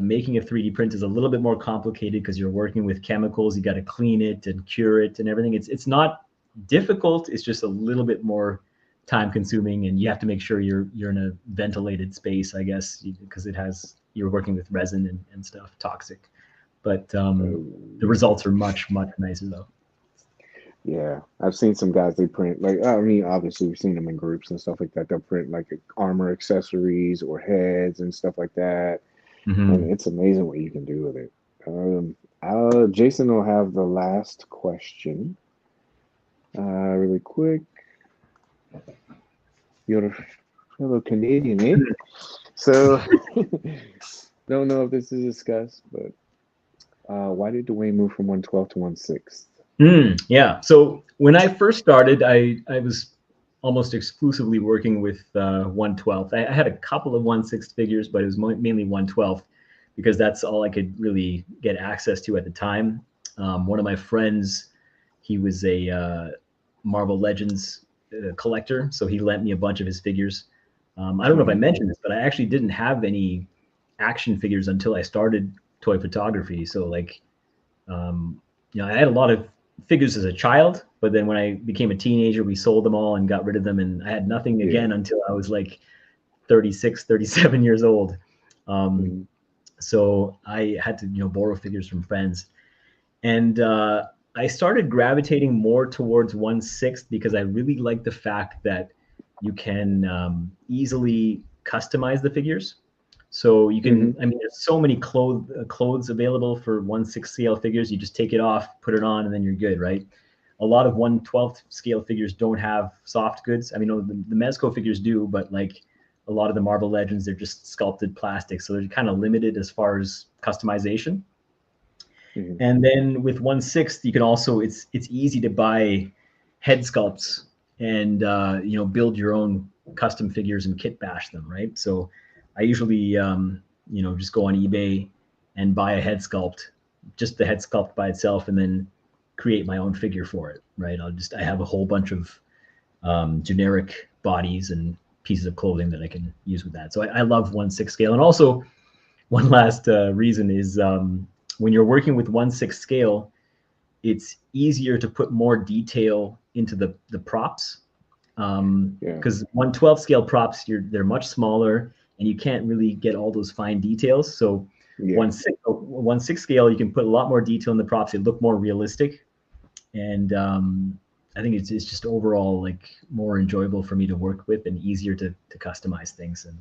[SPEAKER 2] making a 3D print is a little bit more complicated because you're working with chemicals. You got to clean it and cure it and everything. It's not difficult. It's just a little bit more time consuming, and you have to make sure you're in a ventilated space, I guess, because you're working with resin and stuff, toxic. But the
[SPEAKER 1] Uh,
[SPEAKER 2] results are much much nicer though.
[SPEAKER 1] yeah, I've seen some guys they print like I mean, obviously we've seen them in groups and stuff like that. They'll print like armor accessories or heads and stuff like that, and
[SPEAKER 2] Hmm.
[SPEAKER 1] it's amazing what you can do with it. Jason will have the last question, really quick. You're a fellow Canadian, eh? So, don't know if this is discussed, but why did Dwayne move from 112 to 1/6?
[SPEAKER 2] Yeah. So when I first started, I was almost exclusively working with 112th. I had a couple of 1/6 figures, but it was mainly 112th because that's all I could really get access to at the time. One of my friends, he was a Marvel Legends collector, so he lent me a bunch of his figures. I don't know if I
[SPEAKER 1] Hmm.
[SPEAKER 2] mentioned this, but I actually didn't have any action figures until I started toy photography. So like, um, I had a lot of figures as a child, but then when I became a teenager, we sold them all and got rid of them, and I had nothing
[SPEAKER 1] Yeah.
[SPEAKER 2] again until I was like 36, 37 years old. Um,
[SPEAKER 1] Hmm.
[SPEAKER 2] so I had to, borrow figures from friends, and I started gravitating more towards 1/6 because I really like the fact that you can easily customize the figures. So you can,
[SPEAKER 1] Hmm.
[SPEAKER 2] I mean, there's so many clothes available for 1/6 scale figures. You just take it off, put it on, and then you're good, right? A lot of 1/12 scale figures don't have soft goods. I mean, no, the Mezco figures do, but like a lot of the Marvel Legends, they're just sculpted plastic, so they're kind of limited as far as customization.
[SPEAKER 1] Hmm.
[SPEAKER 2] And then with 1/6, you can also, it's easy to buy head sculpts and build your own custom figures and kit bash them, right? So I usually just go on eBay and buy a head sculpt, just the head sculpt by itself, and then create my own figure for it, right? I have a whole bunch of generic bodies and pieces of clothing that I can use with that. So I love 1/6 scale. And also, one last reason is when you're working with 1/6 scale, it's easier to put more detail into the props,
[SPEAKER 1] Yeah.
[SPEAKER 2] because 1/12 scale props, they're much smaller and you can't really get all those fine details. So
[SPEAKER 1] Yeah.
[SPEAKER 2] 1/6 scale, you can put a lot more detail in the props. They look more realistic, and I think it's just overall like more enjoyable for me to work with and easier to customize things. And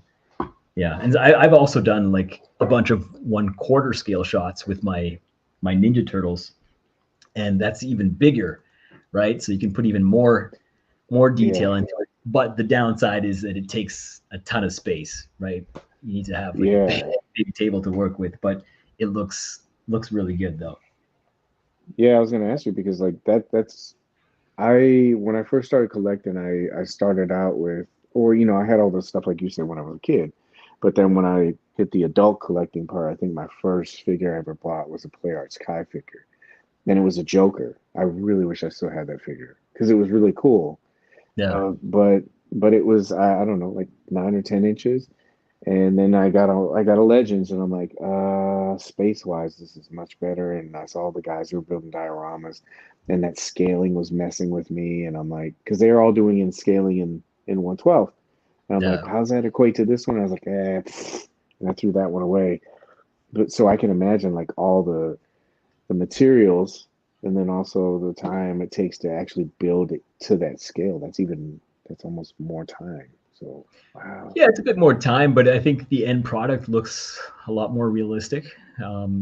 [SPEAKER 2] yeah, and I've also done like a bunch of 1/4 scale shots with my Ninja Turtles, and that's even bigger, right? So you can put even more
[SPEAKER 1] Yeah.
[SPEAKER 2] detail into it. But the downside is that it takes a ton of space, right? You need to have like a
[SPEAKER 1] Yeah.
[SPEAKER 2] big table to work with, but it looks really good though.
[SPEAKER 1] Yeah. I was gonna ask you because like that's I when I first started collecting, I started out with, or I had all this stuff like you said when I was a kid, but then when I hit the adult collecting part, I think my first figure I ever bought was a Play Arts Kai figure, and it was a Joker. I really wish I still had that figure because it was really cool.
[SPEAKER 2] Yeah,
[SPEAKER 1] But it was I don't know, like 9 or 10 inches, and then I got a Legends, and I'm like, space wise, this is much better. And I saw the guys who were building dioramas, and that scaling was messing with me. And I'm like, because they're all doing in scaling in 1/12, and I'm like,
[SPEAKER 2] yeah,
[SPEAKER 1] how's that equate to this one? I was like, and I threw that one away. But so I can imagine like all the materials, and then also the time it takes to actually build it to that scale. That's almost more time. So wow.
[SPEAKER 2] yeah. It's a bit more time, but I think the end product looks a lot more realistic.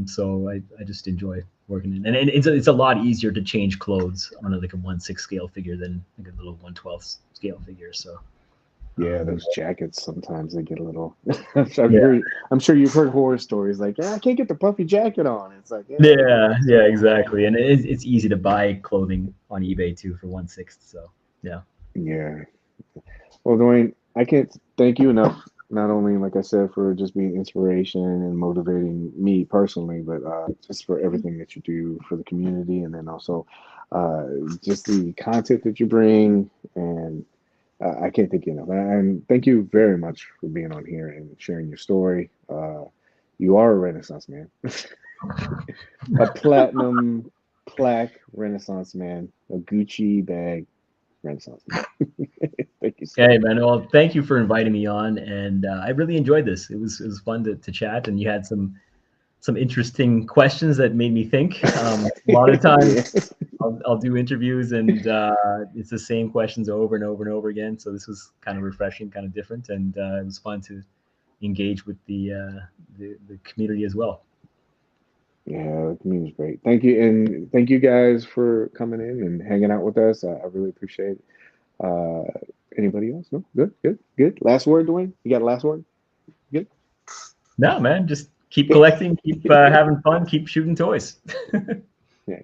[SPEAKER 2] So I just enjoy working in, and it's a lot easier to change clothes on like a 1/6 scale figure than like a little 1/12 scale figure. So
[SPEAKER 1] Yeah,
[SPEAKER 2] um,
[SPEAKER 1] those jackets sometimes they get a little. I'm
[SPEAKER 2] yeah.
[SPEAKER 1] sure. I'm sure you've heard horror stories like, "Yeah, I can't get the puffy jacket on." It's like, yeah, you get
[SPEAKER 2] Yeah,
[SPEAKER 1] this
[SPEAKER 2] yeah,
[SPEAKER 1] small.
[SPEAKER 2] exactly. And it's easy to buy clothing on eBay too for 1/6. So yeah,
[SPEAKER 1] Yeah. Well, Dwayne, I can't thank you enough. Not only, like I said, for just being inspiration and motivating me personally, but just for everything that you do for the community, and then also uh, just the content that you bring. And I can't thank you enough. And thank you very much for being on here and sharing your story. You are a Renaissance man, a platinum plaque Renaissance man, a Gucci bag Renaissance man. Thank you so
[SPEAKER 2] hey
[SPEAKER 1] much.
[SPEAKER 2] man. Well, thank you for inviting me on, and I really enjoyed this. It was fun to chat, and you had some interesting questions that made me think. A lot of times
[SPEAKER 1] Yeah.
[SPEAKER 2] I'll do interviews and it's the same questions over and over and over again. So this was kind of refreshing, kind of different, and it was fun to engage with the community as well.
[SPEAKER 1] Yeah, the community's great. Thank you, and thank you guys for coming in and hanging out with us. I really appreciate it. Uh, Anybody else? No? Good, good, good. Last word, Dwayne? You got a last word? Good?
[SPEAKER 2] No, man, just keep collecting, keep having fun, keep shooting toys.
[SPEAKER 1] Yeah.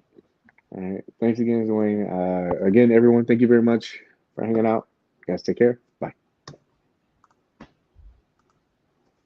[SPEAKER 1] All right. Thanks again, Dwayne. Again, everyone, thank you very much for hanging out. You guys take care.